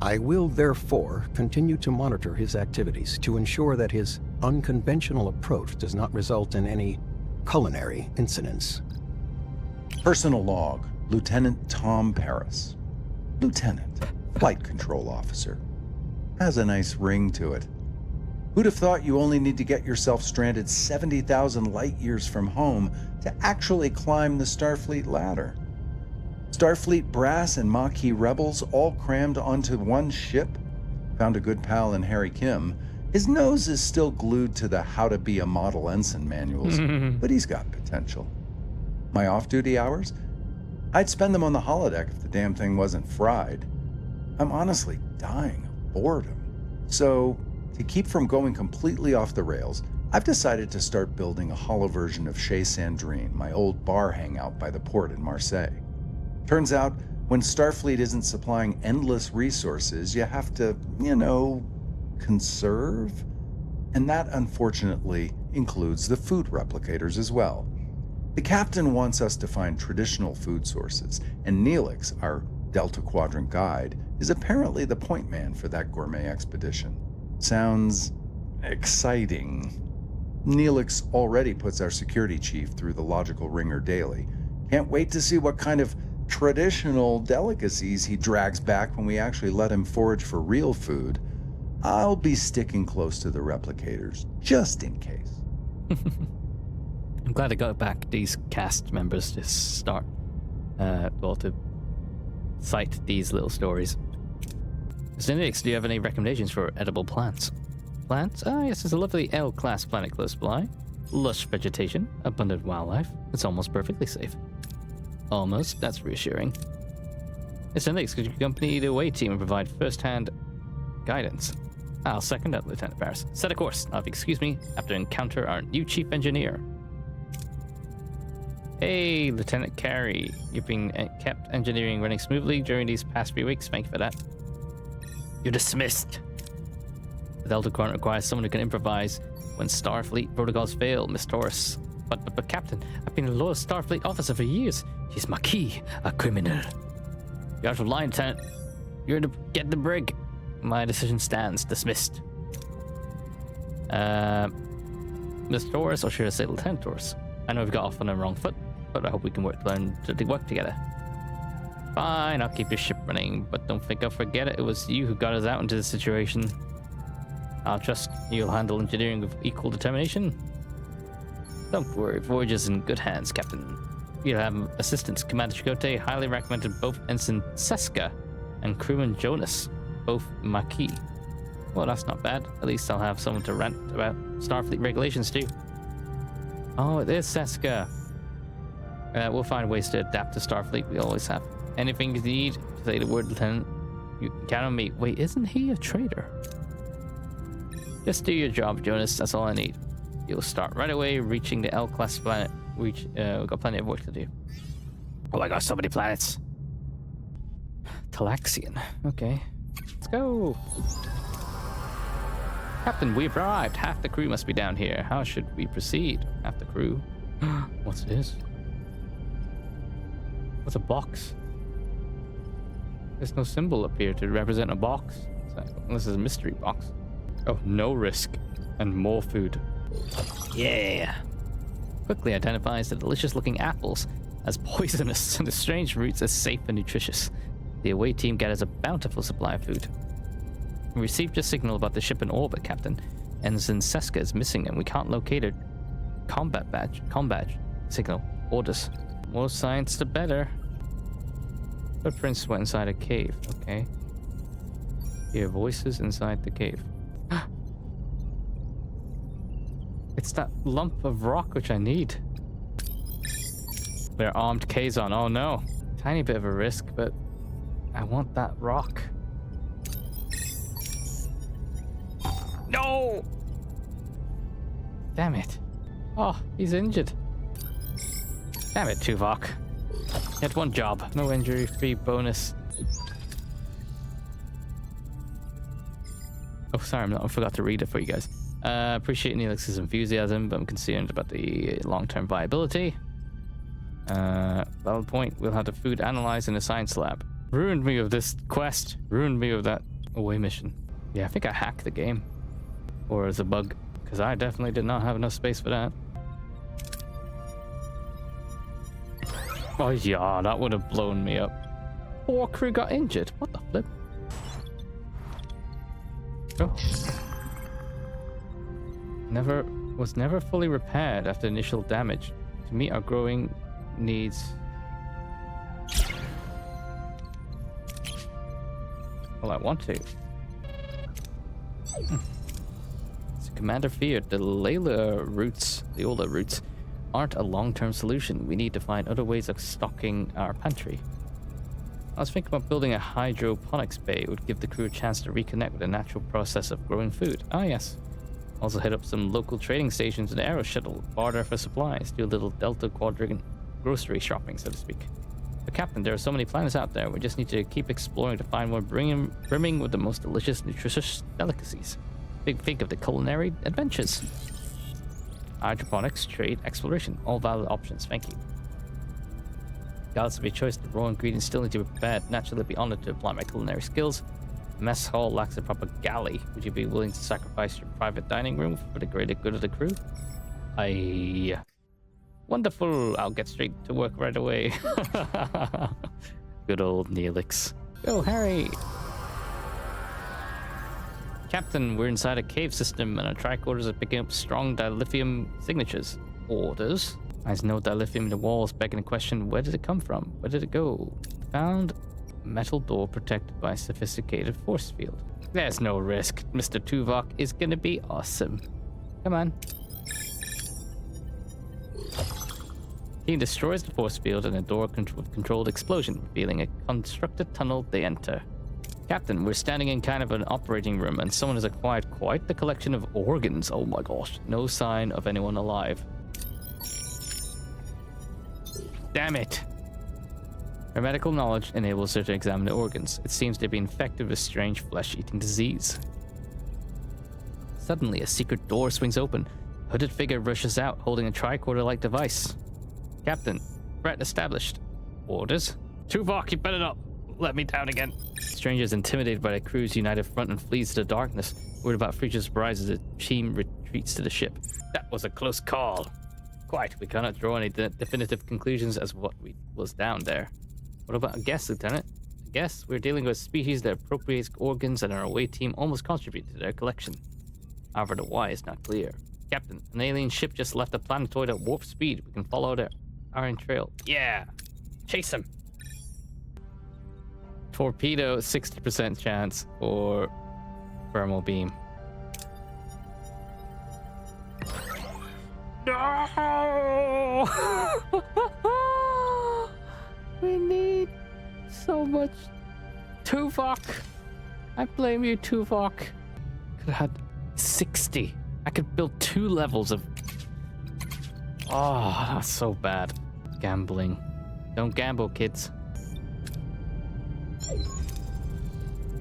I will therefore continue to monitor his activities to ensure that his unconventional approach does not result in any culinary incidents. Personal log, Lieutenant Tom Paris. Lieutenant, Flight Control Officer. Has a nice ring to it. Who'd have thought you only need to get yourself stranded 70,000 light-years from home to actually climb the Starfleet ladder? Starfleet brass and Maquis rebels all crammed onto one ship? Found a good pal in Harry Kim. His nose is still glued to the How to Be a Model Ensign manuals, but he's got potential. My off-duty hours? I'd spend them on the holodeck if the damn thing wasn't fried. I'm honestly dying of boredom. So, to keep from going completely off the rails, I've decided to start building a holo version of Chez Sandrine, my old bar hangout by the port in Marseille. Turns out, when Starfleet isn't supplying endless resources, you have to, conserve? And that, unfortunately, includes the food replicators as well. The captain wants us to find traditional food sources, and Neelix, our Delta Quadrant guide, is apparently the point man for that gourmet expedition. Sounds exciting. Neelix already puts our security chief through the logical ringer daily. Can't wait to see what kind of traditional delicacies he drags back when we actually let him forage for real food. I'll be sticking close to the replicators, just in case. I'm glad I got back these cast members to start, to cite these little stories. Mr. Nix, do you have any recommendations for edible plants? Plants? Ah, yes, there's a lovely L-class planet close by. Lush vegetation, abundant wildlife. It's almost perfectly safe. Almost? That's reassuring. Mr. Nix, could you accompany the away team and provide first-hand guidance? I'll second that, Lieutenant Barris. Set a course. Now, if you excuse me, I have to encounter our new chief engineer. Hey, Lieutenant Carey. You've been kept engineering running smoothly during these past few weeks. Thank you for that. You're dismissed. The Delta Quadrant requires someone who can improvise when Starfleet protocols fail, Miss Taurus. But Captain, I've been a loyal Starfleet officer for years. She's Maquis, a criminal. You're out of line, Lieutenant. You're to get the brig. My decision stands. Dismissed. Miss Taurus, or should I say Lieutenant Taurus? I know we've got off on the wrong foot, but I hope we can learn to work together. Fine, I'll keep your ship running, but don't think I'll forget it. It was you who got us out into this situation. I'll trust you'll handle engineering with equal determination. Don't worry, Voyager's in good hands, Captain. You'll have assistants. Commander Chakotay highly recommended both Ensign Seska and crewman Jonas, both Maquis. Well, that's not bad. At least I'll have someone to rant about Starfleet regulations too. Oh, it is Seska. We'll find ways to adapt to Starfleet. We always have. Anything you need, say the word, Lieutenant. You can count on me. Wait, isn't he a traitor? Just do your job, Jonas. That's all I need. You'll start right away reaching the L-class planet. We've got plenty of work to do. Oh my gosh, so many planets. Talaxian. Okay. Let's go. Captain, we've arrived. Half the crew must be down here. How should we proceed? Half the crew. What's this? What's a box? There's no symbol up here to represent a box. Unless it's a mystery box. Oh, no risk. And more food. Yeah. Quickly identifies the delicious looking apples as poisonous and the strange roots as safe and nutritious. The away team get us a bountiful supply of food. We received your signal about the ship in orbit, Captain. Ensign Seska is missing and we can't locate her combat badge. Signal. Orders. More science, the better. Footprints went inside a cave. Okay. Hear voices inside the cave. It's that lump of rock which I need. They're armed Kazon. Oh no. Tiny bit of a risk, but I want that rock. No! Damn it. Oh, he's injured. Damn it, Tuvok. You had one job. No injury-free bonus. Oh, sorry, I forgot to read it for you guys. Appreciate Neelix's enthusiasm, but I'm concerned about the long-term viability. Valid point. We'll have the food analyzed in a science lab. Ruined me of this quest. Ruined me of that away mission. Yeah, I think I hacked the game. Or as a bug. Because I definitely did not have enough space for that. Oh yeah, that would have blown me up. 4 crew got injured. What the flip? Oh. Was never fully repaired after initial damage. To meet our growing needs. Well, I want to. So Commander feared the Ola routes aren't a long-term solution. We need to find other ways of stocking our pantry. I was thinking about building a hydroponics bay. It would give the crew a chance to reconnect with the natural process of growing food. Ah, yes. Also hit up some local trading stations and aero shuttle, barter for supplies, do a little Delta Quadrant grocery shopping, so to speak. But Captain, there are so many planets out there. We just need to keep exploring to find one brimming with the most delicious, nutritious delicacies. Think of the culinary adventures. Hydroponics, trade, exploration, all valid options. Thank you. Regardless of your choice, the raw ingredients still need to be prepared. Naturally, I'd be honored to apply my culinary skills. Mess hall lacks a proper galley. Would you be willing to sacrifice your private dining room for the greater good of the crew? Wonderful. I'll get straight to work right away. Good old Neelix. Go, Harry. Captain, we're inside a cave system and our tricorders are picking up strong dilithium signatures. Orders? There's no dilithium in the walls, begging the question, where did it come from? Where did it go? Found a metal door protected by a sophisticated force field. There's no risk. Mr. Tuvok is gonna be awesome. Come on. He destroys the force field and a door controlled explosion, revealing a constructed tunnel they enter. Captain, we're standing in kind of an operating room and someone has acquired quite the collection of organs. Oh my gosh, no sign of anyone alive. Damn it. Her medical knowledge enables her to examine the organs. It seems to be infected with strange flesh-eating disease. Suddenly, a secret door swings open. A hooded figure rushes out, holding a tricorder-like device. Captain, threat established. Orders? Tuvok, you better not let me down again. Stranger is intimidated by the crew's united front and flees to the darkness. Word about Future's surprise as the team retreats to the ship. That was a close call. Quite, we cannot draw any definitive conclusions as what was down there. What about a guess, Lieutenant? A guess? We're dealing with a species that appropriates organs and our away team almost contributed to their collection. However, the why is not clear. Captain, an alien ship just left a planetoid at warp speed. We can follow their iron trail. Yeah! Chase him! Torpedo, 60% chance, or thermal beam. No! We need so much. Tuvok! I blame you, Tuvok. Could have had 60. I could build 2 levels of... Oh, that's so bad. Gambling. Don't gamble, kids.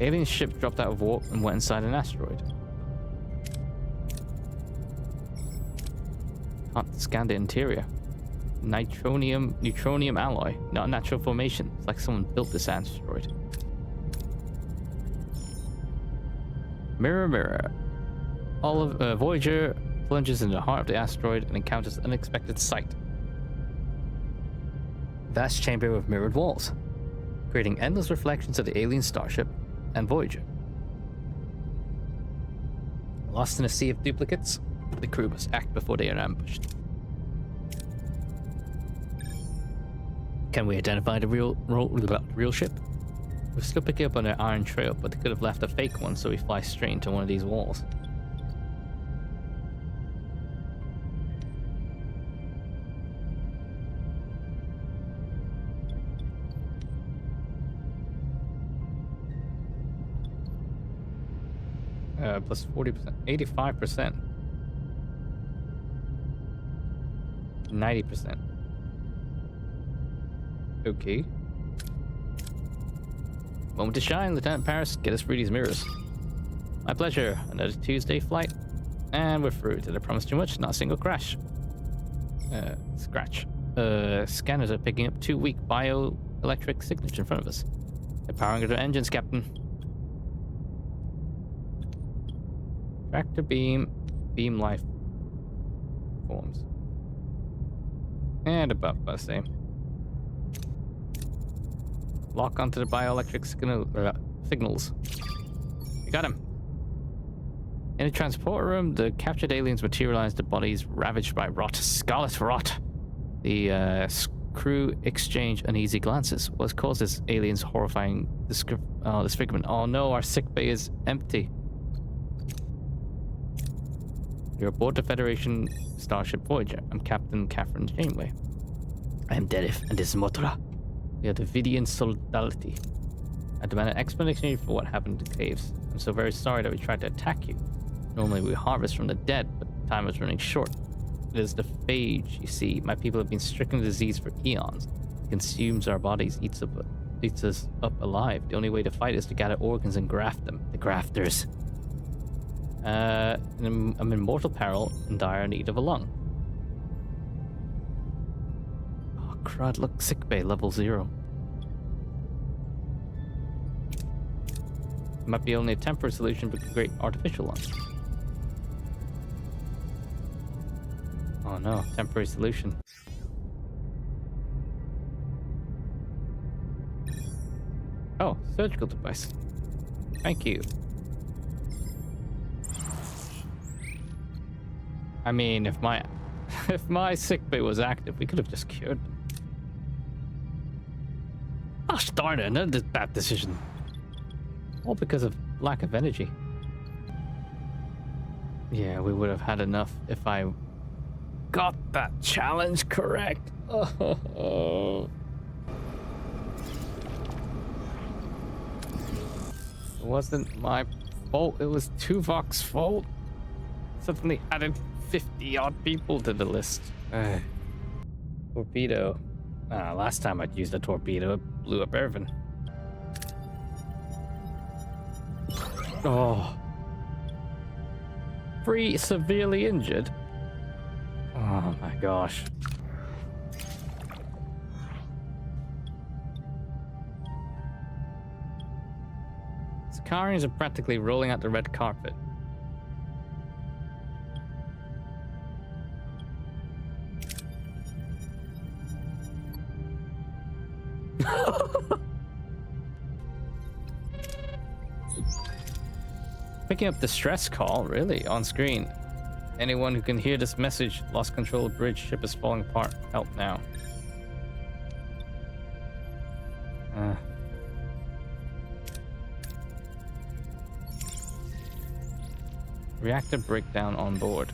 Alien ship dropped out of warp and went inside an asteroid. Can't scan the interior. Neutronium alloy, not a natural formation. It's like someone built this asteroid. Mirror, mirror. Voyager plunges into the heart of the asteroid and encounters an unexpected sight. Vast chamber with mirrored walls, creating endless reflections of the alien starship and Voyager. Lost in a sea of duplicates, the crew must act before they are ambushed. Can we identify the real ship? We're still picking up on their iron trail, but they could have left a fake one, so we fly straight into one of these walls. Plus 40%, 85%, 90%. Okay. Moment to shine, Lieutenant Paris. Get us through these mirrors. My pleasure. Another Tuesday flight, and we're through. Did I promise too much? Not a single crash. Scratch. Scanners are picking up 2 weak bioelectric signatures in front of us. They're powering their engines, Captain. Tractor beam life forms. And about the same. Lock onto the bioelectric signals. You got him. In the transport room, the captured aliens materialized the bodies ravaged by rot, scarlet rot. The crew exchange uneasy glances. What caused this alien's horrifying disfigurement? Oh no, our sickbay is empty. You're aboard the Federation starship Voyager. I'm Captain Catherine Janeway. I am Derif, and this is Motora. We are the Vidian Solidarity. I demand an explanation for what happened to the caves. I'm so very sorry that we tried to attack you. Normally we harvest from the dead, but time is running short. It is the phage, you see. My people have been stricken with disease for eons. It consumes our bodies, eats us up alive. The only way to fight is to gather organs and graft them. The grafters. I'm in mortal peril and dire need of a lung. Oh crud, look, sickbay, level 0. Might be only a temporary solution, but a great artificial one. Oh no, temporary solution. Oh, surgical device. Thank you. I mean, if my if my sickbay was active, we could have just cured them. Gosh darn it, another bad decision. All because of lack of energy. Yeah, we would have had enough if I got that challenge correct. Oh. It wasn't my fault, it was Tuvok's fault. Suddenly added 50 odd people to the list. Torpedo. Last time I'd used a torpedo, it blew up Irvin. Oh. 3 severely injured. Oh my gosh. Sicarians are practically rolling out the red carpet. Picking up distress call, really, on screen. Anyone who can hear this message, lost control of bridge, ship is falling apart. Help now. Reactor breakdown on board.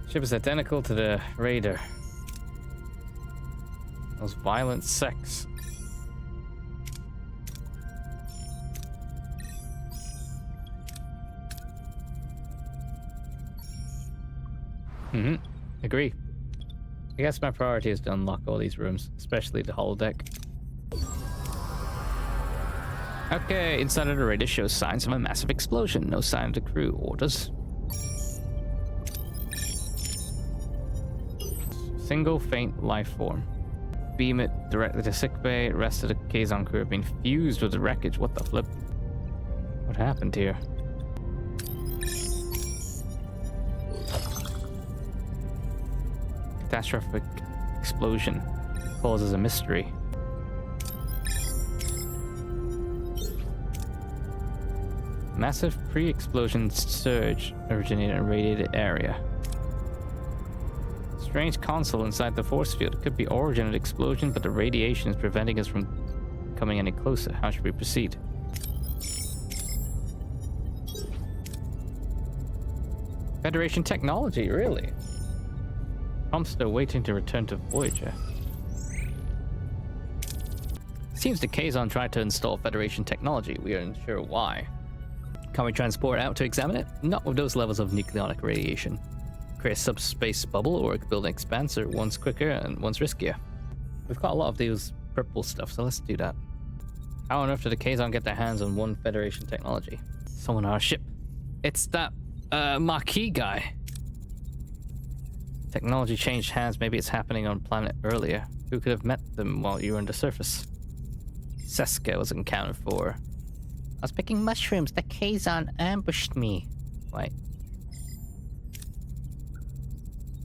Ship is identical to the raider. Those violent sex. Agree. I guess my priority is to unlock all these rooms, especially the holodeck. Okay, inside of the raider shows signs of a massive explosion. No sign of the crew. Orders. Single faint life form. Beam it directly to sickbay. Rest of the Kazon crew have been fused with the wreckage. What the flip? What happened here? Catastrophic explosion causes a mystery. Massive pre-explosion surge originated in a radiated area. Strange console inside the force field. It could be origin of the explosion, but the radiation is preventing us from coming any closer. How should we proceed? Federation technology, really? I'm still waiting to return to Voyager. Seems the Kazon tried to install Federation technology. We aren't sure why. Can we transport out to examine it? Not with those levels of nucleonic radiation. Create a subspace bubble or build an expansor. One's quicker and one's riskier. We've got a lot of these purple stuff, so let's do that. How on earth did the Kazon get their hands on one Federation technology? Someone on our ship. It's that Maquis guy. Technology changed hands. Maybe it's happening on planet earlier. Who could have met them while you were on the surface? Seska was accounted for. I was picking mushrooms. The Kazon ambushed me. Wait.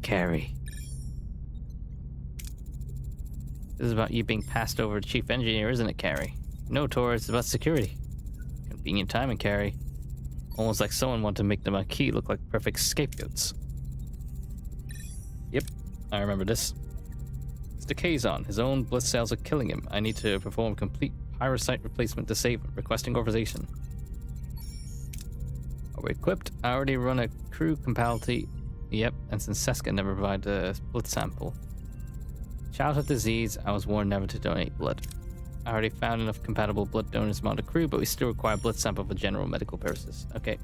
Carrie. This is about you being passed over to Chief Engineer, isn't it, Carrie? No, Tor, it's about security. Convenient timing, Carrie. Almost like someone wanted to make the Maquis look like perfect scapegoats. Yep, I remember this. It's the Kazon. His own blood cells are killing him. I need to perform complete pyrocyte replacement to save him. Requesting authorization. Are we equipped? I already run a crew compatibility. Yep, and since Seska never provided a blood sample. Childhood disease, I was warned never to donate blood. I already found enough compatible blood donors among the crew, but we still require blood sample for general medical purposes. Okay.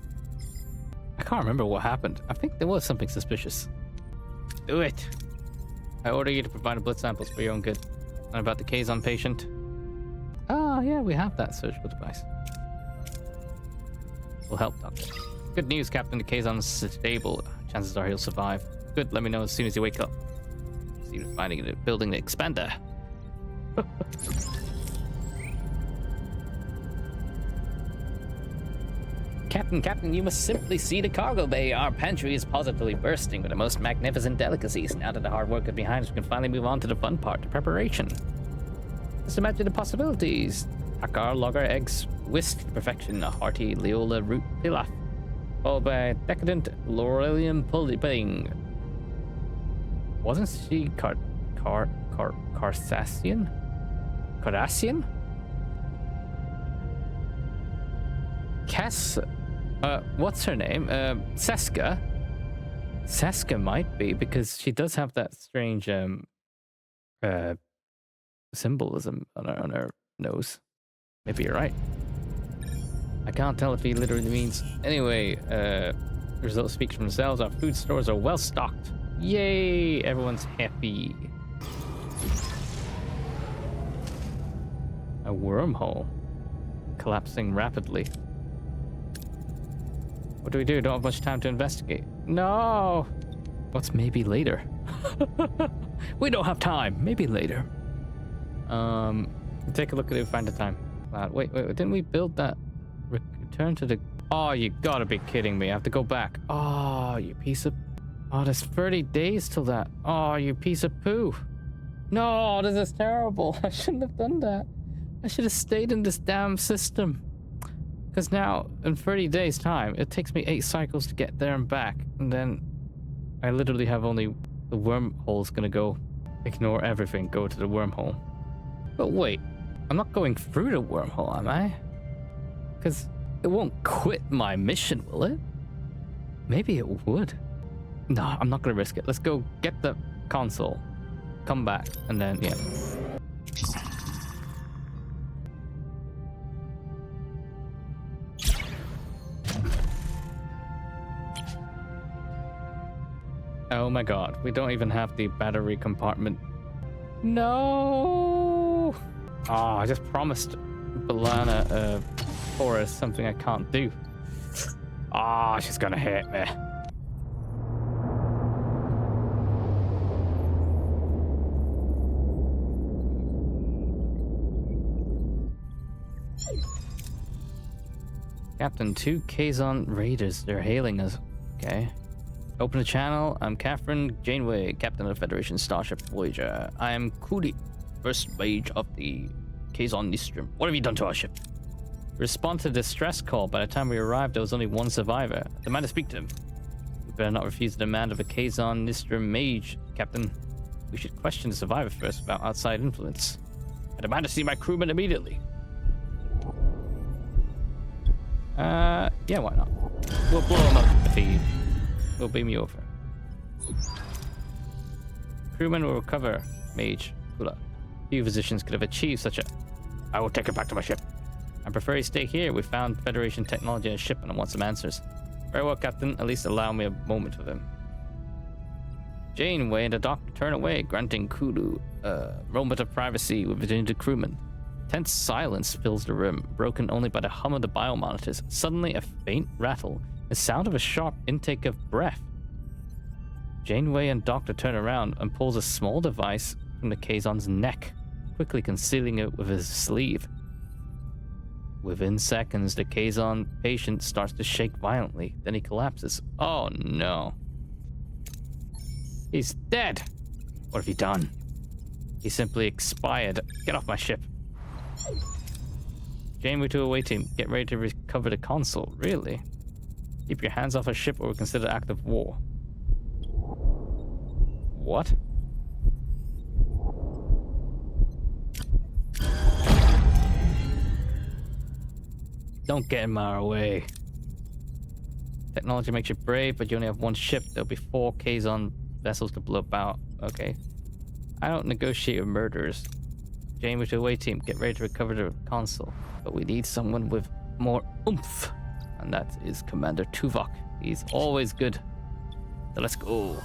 I can't remember what happened. I think there was something suspicious. Do it. I order you to provide blood samples for your own good. And about the Kazon patient? Ah, yeah, we have that surgical device. Will help, Doctor. Good news, Captain. The Kazon is stable. Chances are he'll survive. Good, let me know as soon as you wake up. See He was building the expander. Captain, you must simply see the cargo bay. Our pantry is positively bursting with the most magnificent delicacies. Now that the hard work is behind us, we can finally move on to the fun part, the preparation. Just imagine the possibilities. Akar lager eggs whisked to perfection, a hearty Leola root pilaf, followed by a decadent Laurelian pudding. Wasn't she Cardassian? Cardassian? What's her name? Seska. Seska might be, because she does have that strange symbolism on her nose. Maybe you're right. I can't tell if he literally means. Anyway, results speak for themselves. Our food stores are well stocked. Yay! Everyone's happy. A wormhole collapsing rapidly. What do we do? Don't have much time to investigate. No! What's maybe later? We don't have time. Maybe later. Take a look at it, find the time. Wait, didn't we build that? Return to the... Oh, you gotta be kidding me. I have to go back. Oh, you piece of... Oh, there's 30 days till that. Oh, you piece of poo. No, this is terrible. I shouldn't have done that. I should have stayed in this damn system. Because now, in 30 days' time, it takes me 8 cycles to get there and back. And then I literally have only the wormhole's gonna go. Ignore everything, go to the wormhole. But wait, I'm not going through the wormhole, am I? Because it won't quit my mission, will it? Maybe it would. No, I'm not gonna risk it. Let's go get the console, come back, and then, yeah. Oh my god, we don't even have the battery compartment. No! Oh, I just promised Balana Forest something I can't do. Oh, she's gonna hit me. Captain, 2 Kazon Raiders, they're hailing us. Okay. Open the channel. I'm Catherine Janeway, Captain of the Federation Starship Voyager. I am Kuli, first mage of the Kazon Nistrum. What have you done to our ship? Respond to the distress call. By the time we arrived, there was only one survivor. I demand to speak to him. We better not refuse the demand of a Kazon Nistrum mage, Captain. We should question the survivor first about outside influence. I demand to see my crewman immediately. Yeah, why not? We'll blow him up if he... We'll beam you over. Crewman will recover, Mage. Kula. Few physicians could have achieved such a... I will take her back to my ship. I prefer you stay here. We found Federation technology on a ship and I want some answers. Very well, Captain. At least allow me a moment with him. Janeway and the doctor turn away, granting Kulu a moment of privacy with Virginia crewman. Tense silence fills the room, broken only by the hum of the biomonitors. Suddenly, a faint rattle. The sound of a sharp intake of breath. Janeway and Doctor turn around and pulls a small device from the Kazon's neck, quickly concealing it with his sleeve. Within seconds, the Kazon patient starts to shake violently. Then he collapses. Oh no. He's dead. What have you done? He simply expired. Get off my ship. Janeway to away team. Get ready to recover the console. Really? Keep your hands off a ship or we consider act of war. What? Don't get in our way. Technology makes you brave, but you only have one ship. There'll be 4 Kazon vessels to blow about. Okay. I don't negotiate with murderers. Janeway to away team. Get ready to recover the console. But we need someone with more oomph. And that is Commander Tuvok. He's always good. So let's go.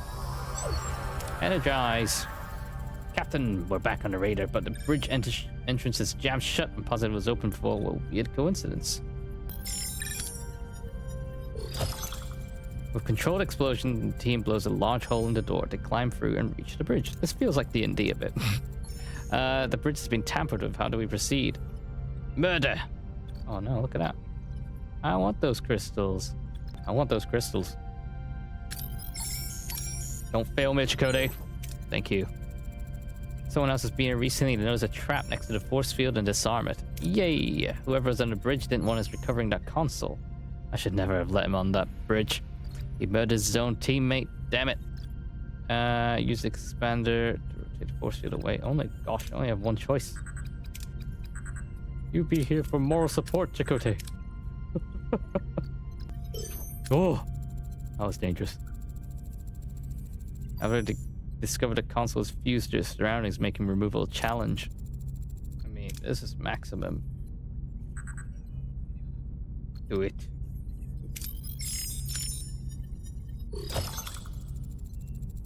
Energize. Captain, we're back on the radar, but the bridge entrance is jammed shut and positive was open for a weird coincidence. With controlled explosion, the team blows a large hole in the door to climb through and reach the bridge. This feels like D&D a bit. The bridge has been tampered with. How do we proceed? Murder! Oh no, look at that. I want those crystals. I want those crystals. Don't fail me, Chakotay. Thank you. Someone else has been here recently to notice a trap next to the force field and disarm it. Yay! Whoever was on the bridge didn't want us recovering that console. I should never have let him on that bridge. He murdered his own teammate. Damn it. Use the expander to rotate the force field away. Oh my gosh, I only have one choice. You be here for moral support, Chakotay. Oh, that was dangerous. I've already discovered the console is fused to its surroundings, making removal a challenge. I mean, this is maximum. Do it.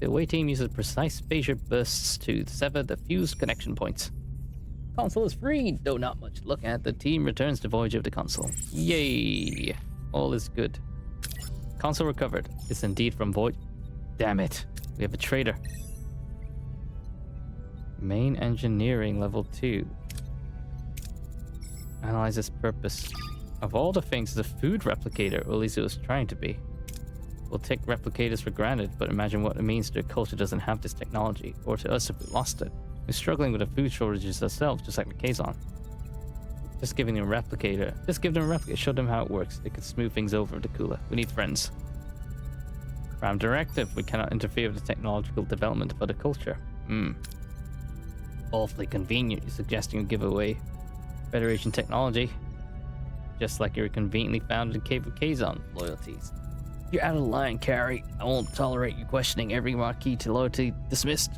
The away team uses precise phasor bursts to sever the fused connection points. Console is freed, though not much to look at. The team returns to Voyager of the console. Yay! All is good. Console recovered. It's indeed from Voyager. Damn it. We have a traitor. Main engineering level 2. Analyze its purpose. Of all the things, the food replicator, or at least it was trying to be. We'll take replicators for granted, but imagine what it means to a culture doesn't have this technology, or to us if we lost it. We're struggling with the food shortages ourselves, just like the Kazon. Just giving them a replicator. Just give them a replicator. Show them how it works. It could smooth things over the cooler. We need friends. Prime directive. We cannot interfere with the technological development of other culture. Awfully convenient. You're suggesting you give away Federation technology. Just like you're conveniently found in the Cave of Kazon loyalties. You're out of line, Carrie. I won't tolerate you questioning every marquee to loyalty. Dismissed.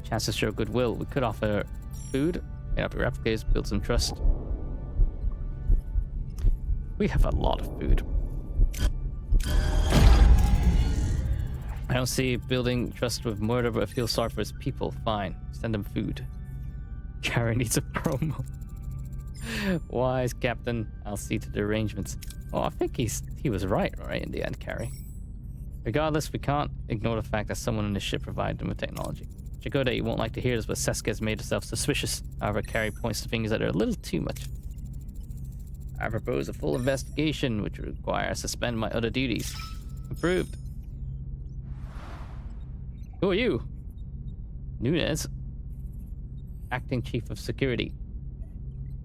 Chance to show goodwill. We could offer food, made up your replicators, build some trust. We have a lot of food. I don't see building trust with murder, but I feel sorry for his people. Fine. Send them food. Carrie needs a promo. Wise Captain. I'll see to the arrangements. Oh, I think he was right in the end, Carrie. Regardless, we can't ignore the fact that someone in the ship provided them with technology. Chakotay, you won't like to hear this, but Seska has made herself suspicious. However, Carrie points the fingers at her a little too much. I propose a full investigation, which would require I suspend my other duties. Approved. Who are you? Nunez. Acting Chief of Security.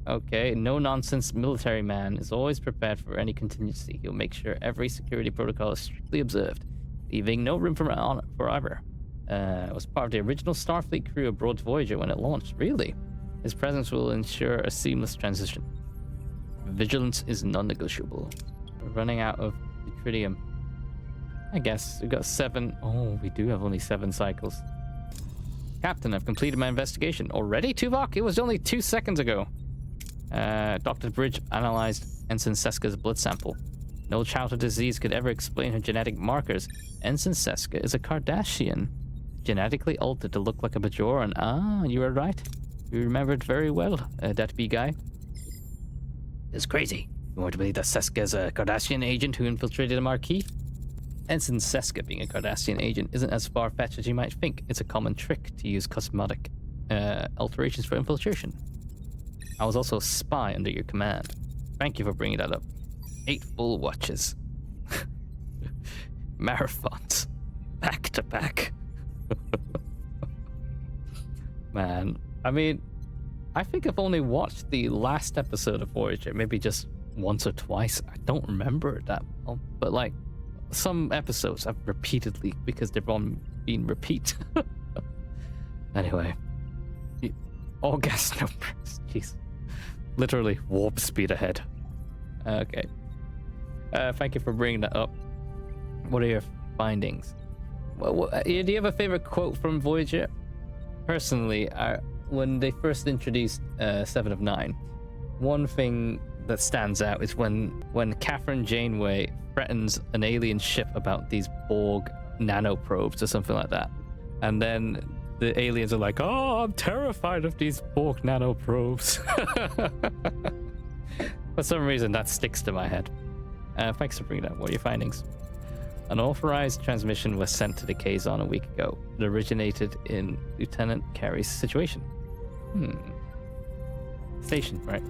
Okay, no-nonsense military man is always prepared for any contingency. He'll make sure every security protocol is strictly observed, leaving no room for error. Was part of the original Starfleet crew aboard Voyager when it launched. Really? His presence will ensure a seamless transition. Vigilance is non-negotiable. We're running out of tritium. I guess we've got 7. Oh, we do have only 7 cycles. Captain, I've completed my investigation. Already, Tuvok? It was only 2 seconds ago. Dr. Bridge analyzed Ensign Seska's blood sample. No childhood disease could ever explain her genetic markers. Ensign Seska is a Cardassian, genetically altered to look like a Bajoran. Ah, you were right. You remembered very well, that big guy. It's crazy. You want to believe that Seska is a Cardassian agent who infiltrated a Marquis? Ensign Seska being a Cardassian agent isn't as far-fetched as you might think. It's a common trick to use cosmetic alterations for infiltration. I was also a spy under your command. Thank you for bringing that up. 8 full watches. Marathons. Back to back. Man, I mean, I think I've only watched the last episode of Voyager, maybe just once or twice. I don't remember it that well, but like some episodes I've repeatedly, because they've all been repeat. Anyway, all gas, no brakes. Jeez. Literally warp speed ahead. Okay. Thank you for bringing that up. What are your findings? Well, do you have a favorite quote from Voyager? Personally, when they first introduced 7 of 9, one thing that stands out is when Catherine Janeway threatens an alien ship about these Borg nanoprobes or something like that. And then the aliens are like, oh, I'm terrified of these Borg nanoprobes. For some reason, that sticks to my head. Thanks for bringing that. What are your findings? An authorized transmission was sent to the Kazon a week ago. It originated in Lieutenant Carey's situation. Station, right.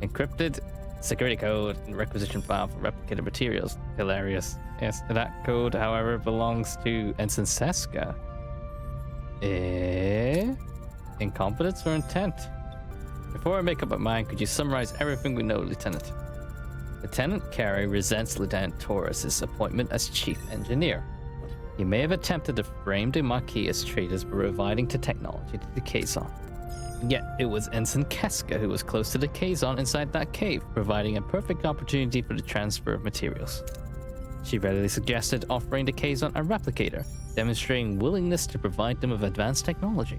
Encrypted security code and requisition file for replicated materials. Hilarious. Yes, that code, however, belongs to Ensign Seska. Incompetence or intent? Before I make up my mind, could you summarize everything we know, Lieutenant? Lieutenant Carey resents Lieutenant Torres's appointment as chief engineer. He may have attempted to frame the Maquis as traitors by providing to technology to the Kazon. Yet it was Ensign Keska who was close to the Kazon inside that cave, providing a perfect opportunity for the transfer of materials. She readily suggested offering the Kazon a replicator, demonstrating willingness to provide them with advanced technology.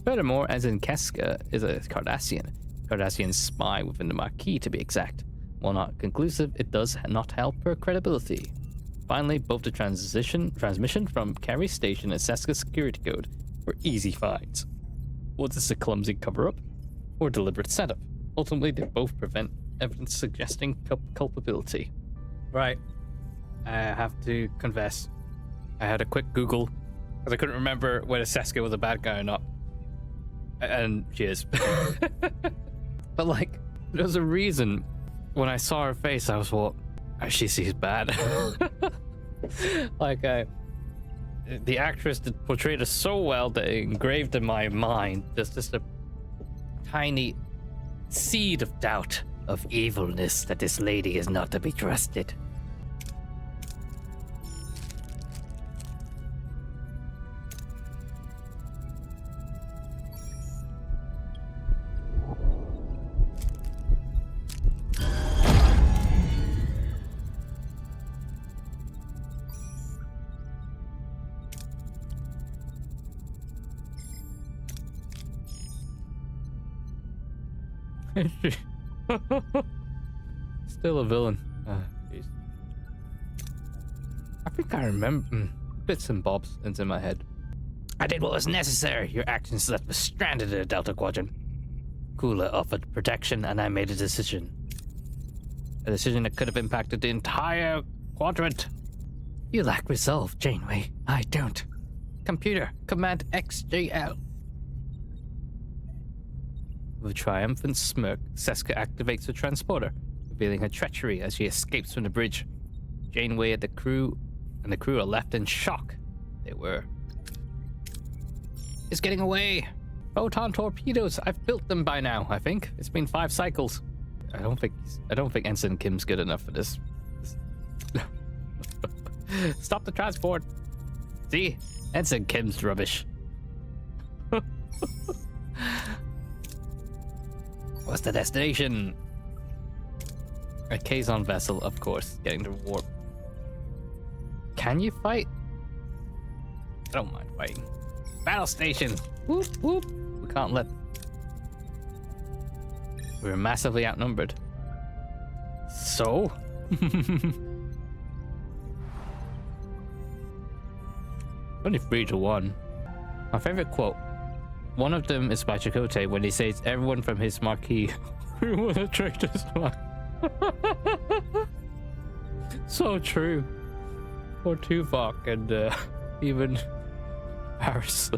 Furthermore, Ensign Keska is a Cardassian spy within the Maquis to be exact. While not conclusive, it does not help her credibility. Finally, both the transmission from Carey's station and Seska's security code were easy finds. Was this a clumsy cover-up or deliberate setup? Ultimately, they both prevent evidence suggesting culpability. Right. I have to confess, I had a quick Google because I couldn't remember whether Seska was a bad guy or not. And she is. But like, there's a reason when I saw her face, I was what? She sees bad. Like, the actress that portrayed her so well that it engraved in my mind there's just a tiny seed of doubt of evilness that this lady is not to be trusted. Still a villain. Jeez. I think I remember bits and bobs into my head. I did what was necessary. Your actions left us stranded in the Delta Quadrant. Kula offered protection, and I made a decision. A decision that could have impacted the entire quadrant. You lack resolve, Janeway. I don't. Computer, command XJL. With a triumphant smirk, Seska activates the transporter, revealing her treachery as she escapes from the bridge. Janeway and the crew are left in shock. They were. It's getting away. Photon torpedoes. I've built them by now, I think. It's been 5 cycles. I don't think Ensign Kim's good enough for this. Stop the transport. See? Ensign Kim's rubbish. What's the destination? A Kazon vessel, of course, getting to warp. Can you fight? I don't mind fighting. Battle station! Whoop, whoop. We can't let... We're massively outnumbered. So? Only 3-1. My favorite quote. One of them is by Chakotay when he says everyone from his Maquis who was a traitor's man. So true. Or Tuvok and even Paris.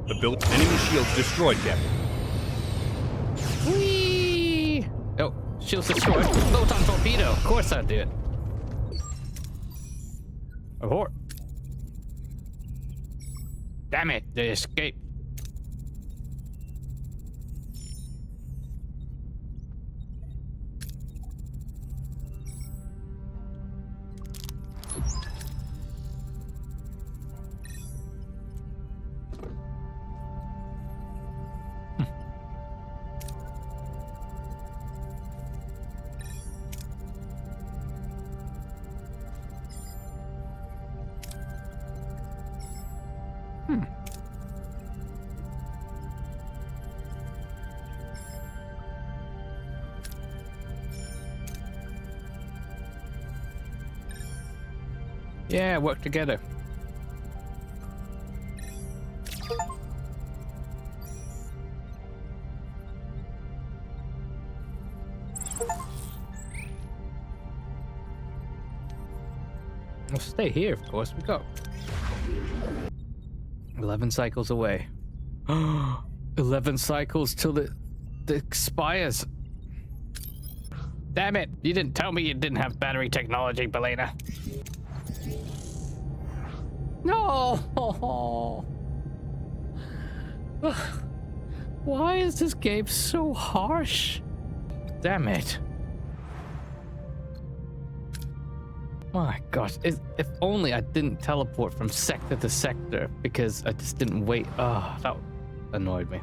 The built enemy shields destroyed, Captain. Whee! Oh, shields destroyed. Photon torpedo. Of course I'd do it. Abort. Damn it, they escaped. Yeah, work together. We'll stay here, of course. We got 11 cycles away. 11 cycles till it expires. Damn it! You didn't tell me you didn't have battery technology, Belena. No! Why is this game so harsh? Damn it. My gosh, if only I didn't teleport from sector to sector because I just didn't wait. Oh, that annoyed me.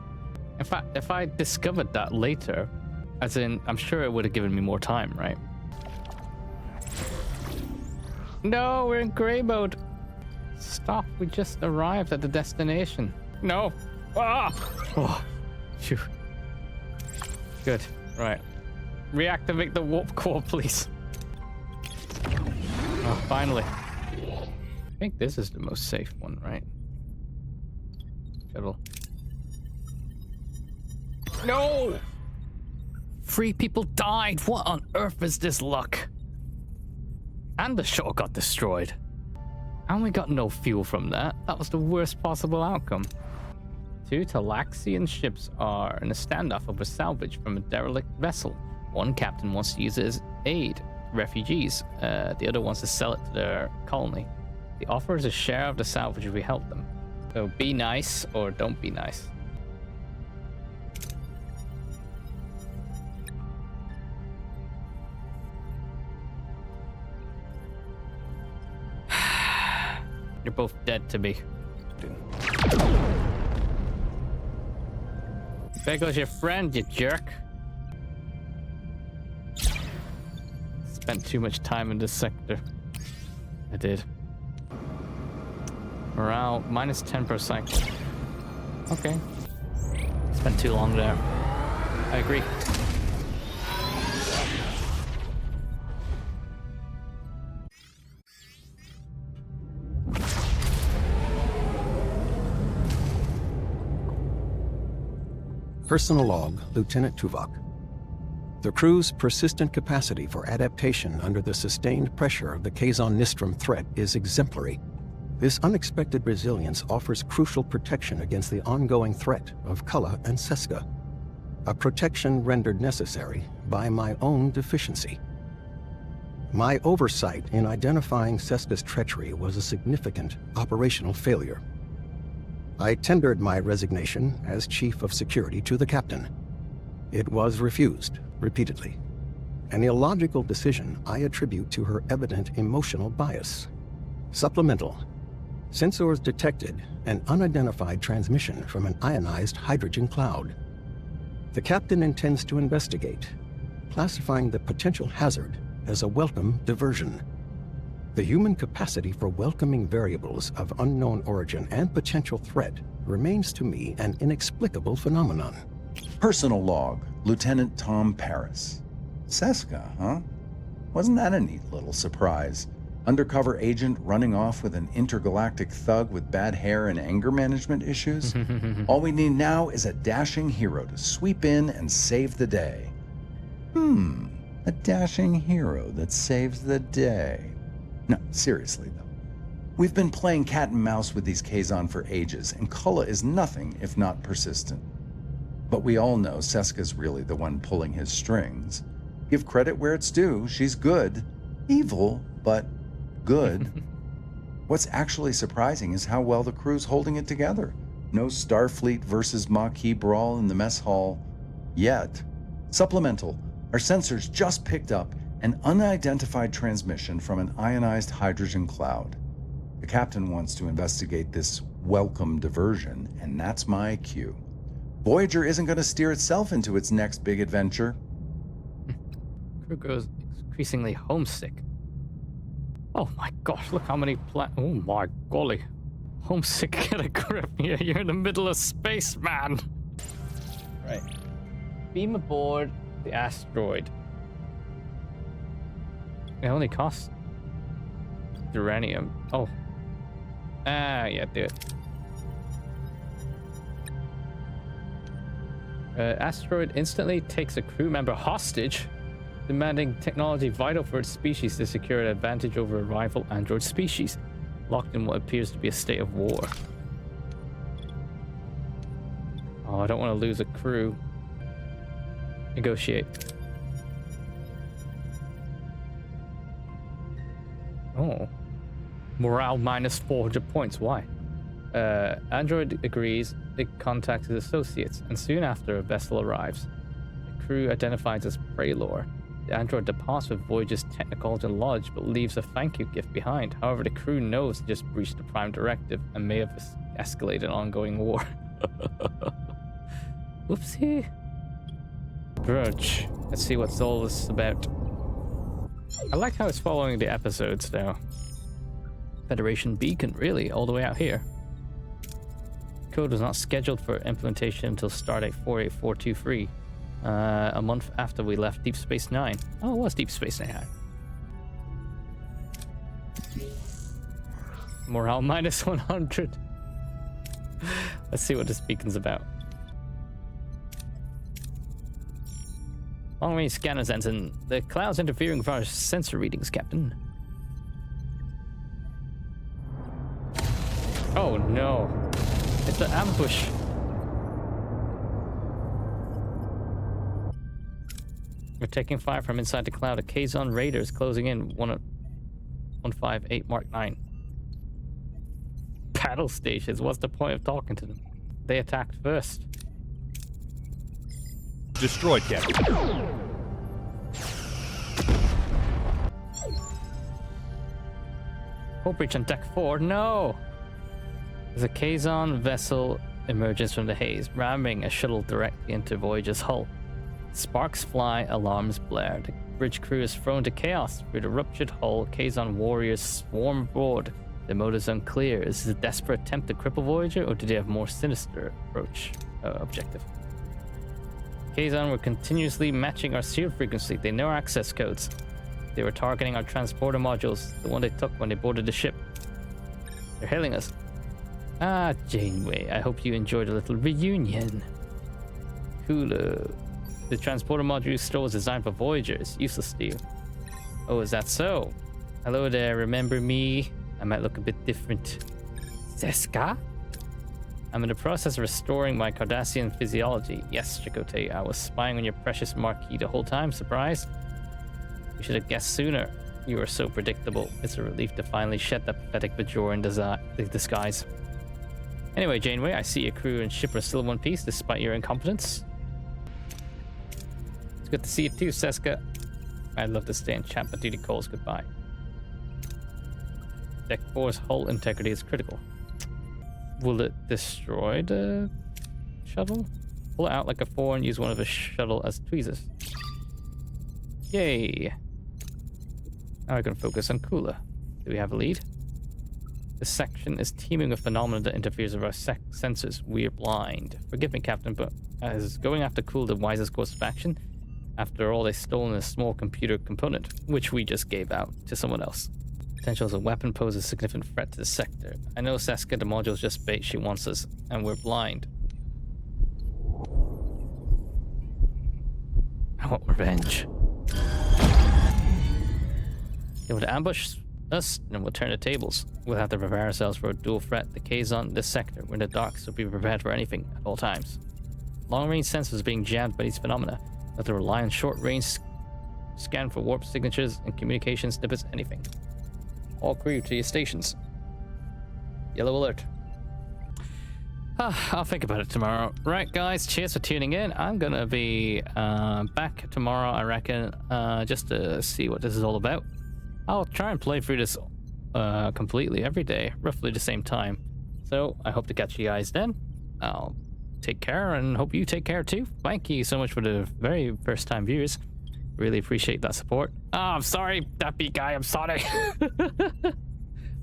If I discovered that later, as in, I'm sure it would have given me more time, right? No, we're in gray mode. Stop, we just arrived at the destination. No. Ah! Oh, phew. Good, right. Reactivate the warp core, please. Oh, finally. I think this is the most safe one, right? Shuttle. No! 3 people died. What on earth is this luck? And the shuttle got destroyed. And we got no fuel from that. That was the worst possible outcome. 2 Talaxian ships are in a standoff over salvage from a derelict vessel. One captain wants to use it as aid to refugees. The other wants to sell it to their colony. The offer is a share of the salvage if we help them. So be nice or don't be nice. You're both dead to me. There goes your friend, you jerk. Spent too much time in this sector. I did. Morale, -10 per cycle. Okay. Spent too long there. I agree. Personal log, Lieutenant Tuvok. The crew's persistent capacity for adaptation under the sustained pressure of the Kazon Nistrum threat is exemplary. This unexpected resilience offers crucial protection against the ongoing threat of Kulla and Seska, a protection rendered necessary by my own deficiency. My oversight in identifying Seska's treachery was a significant operational failure. I tendered my resignation as Chief of Security to the captain. It was refused repeatedly, an illogical decision I attribute to her evident emotional bias. Supplemental. Sensors detected an unidentified transmission from an ionized hydrogen cloud. The captain intends to investigate, classifying the potential hazard as a welcome diversion. The human capacity for welcoming variables of unknown origin and potential threat remains to me an inexplicable phenomenon. Personal log, Lieutenant Tom Paris. Seska, huh? Wasn't that a neat little surprise? Undercover agent running off with an intergalactic thug with bad hair and anger management issues? All we need now is a dashing hero to sweep in and save the day. A dashing hero that saves the day. No, seriously though. We've been playing cat and mouse with these Kazon for ages, and Kulla is nothing if not persistent. But we all know Seska's really the one pulling his strings. Give credit where it's due, she's good. Evil, but good. What's actually surprising is how well the crew's holding it together. No Starfleet versus Maquis brawl in the mess hall yet. Supplemental, our sensors just picked up an unidentified transmission from an ionized hydrogen cloud. The captain wants to investigate this welcome diversion, and that's my cue. Voyager isn't going to steer itself into its next big adventure. Crew grows increasingly homesick. Oh my gosh, look how many oh my golly. Homesick, get a grip here. You're in the middle of space, man. Right. Beam aboard the asteroid. It only costs uranium. Oh. Yeah, do it. Asteroid instantly takes a crew member hostage. demanding technology vital for its species to secure an advantage over a rival android species, locked in what appears to be a state of war. Oh, I don't want to lose a crew. Negotiate. Oh. Morale minus 400 points. Why? Android agrees. It contacts his associates, and soon after, a vessel arrives. The crew identifies as Praylor. The android departs with Voyager's technological knowledge, but leaves a thank you gift behind. However, the crew knows it just breached the Prime Directive and may have escalated an ongoing war. Whoopsie. Grudge. Let's see what's all this about. I like how it's following the episodes now. Federation Beacon, really, all the way out here. Code was not scheduled for implementation until stardate 48423, a month after we left Deep Space Nine. Oh, it was Deep Space Nine. Morale minus 100. Let's see what this beacon's about. Long-range scanners, Ensign. The cloud's interfering with our sensor readings, Captain. Oh no. It's the ambush. We're taking fire from inside the cloud. A Kazon Raider is closing in 158 Mark 9. Battle stations. What's the point of talking to them? They attacked first. Destroyed, Captain. Hope breach on deck 4. No! As a Kazon vessel emerges from the haze, ramming a shuttle directly into Voyager's hull. Sparks fly, alarms blare. The bridge crew is thrown to chaos. Through the ruptured hull, Kazon warriors swarm aboard. The motives unclear. Is this a desperate attempt to cripple Voyager, or do they have more sinister objective? Kazon were continuously matching our seal frequency. They know our access codes. They were targeting our transporter modules, the one they took when they boarded the ship. They're hailing us. Ah, Janeway, I hope you enjoyed a little reunion. Hulu. The transporter module you stole was designed for Voyager. It's useless to you. Oh, is that so? Hello there, remember me? I might look a bit different. Seska? I'm in the process of restoring my Cardassian physiology. Yes, Chakotay, I was spying on your precious Marquis the whole time. Surprise? You should have guessed sooner. You are so predictable. It's a relief to finally shed that pathetic Bajoran disguise. Anyway, Janeway, I see your crew and ship are still in one piece despite your incompetence. It's good to see you too, Seska. I'd love to stay and chat, but duty calls goodbye. Deck 4's hull integrity is critical. Will it destroy the shuttle? Pull it out like a 4 and use one of the shuttle as tweezers. Yay! Now I can focus on Kula. Do we have a lead? This section is teeming with phenomena that interferes with our sensors. We are blind. Forgive me, Captain, but as going after Kula the wisest course of action? After all, they stole a small computer component, which we just gave out to someone else. Potential as a weapon poses a significant threat to the sector. I know, Seska, the module's just bait. She wants us, and we're blind. I want revenge. They would ambush us, and we'll turn the tables. We'll have to prepare ourselves for a dual threat. The Kazon, this sector. We're in the dark, so be prepared for anything at all times. Long-range sensors being jammed by these phenomena. We have to rely on short-range scan for warp signatures and communication snippets, anything. All crew to your stations. Yellow alert. I'll think about it tomorrow. Right, guys, cheers for tuning in. I'm gonna be back tomorrow, I reckon, just to see what this is all about. I'll try and play through this completely every day, roughly the same time. So I hope to catch you guys then. I'll take care and hope you take care too. Thank you so much for the very first time viewers. Really appreciate that support. Oh, I'm sorry, that beat guy, I'm sorry.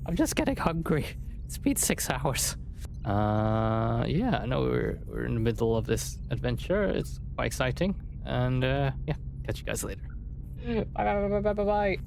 I'm just getting hungry. It's been 6 hours. Yeah, I know we're in the middle of this adventure. It's quite exciting. And yeah, catch you guys later. Bye.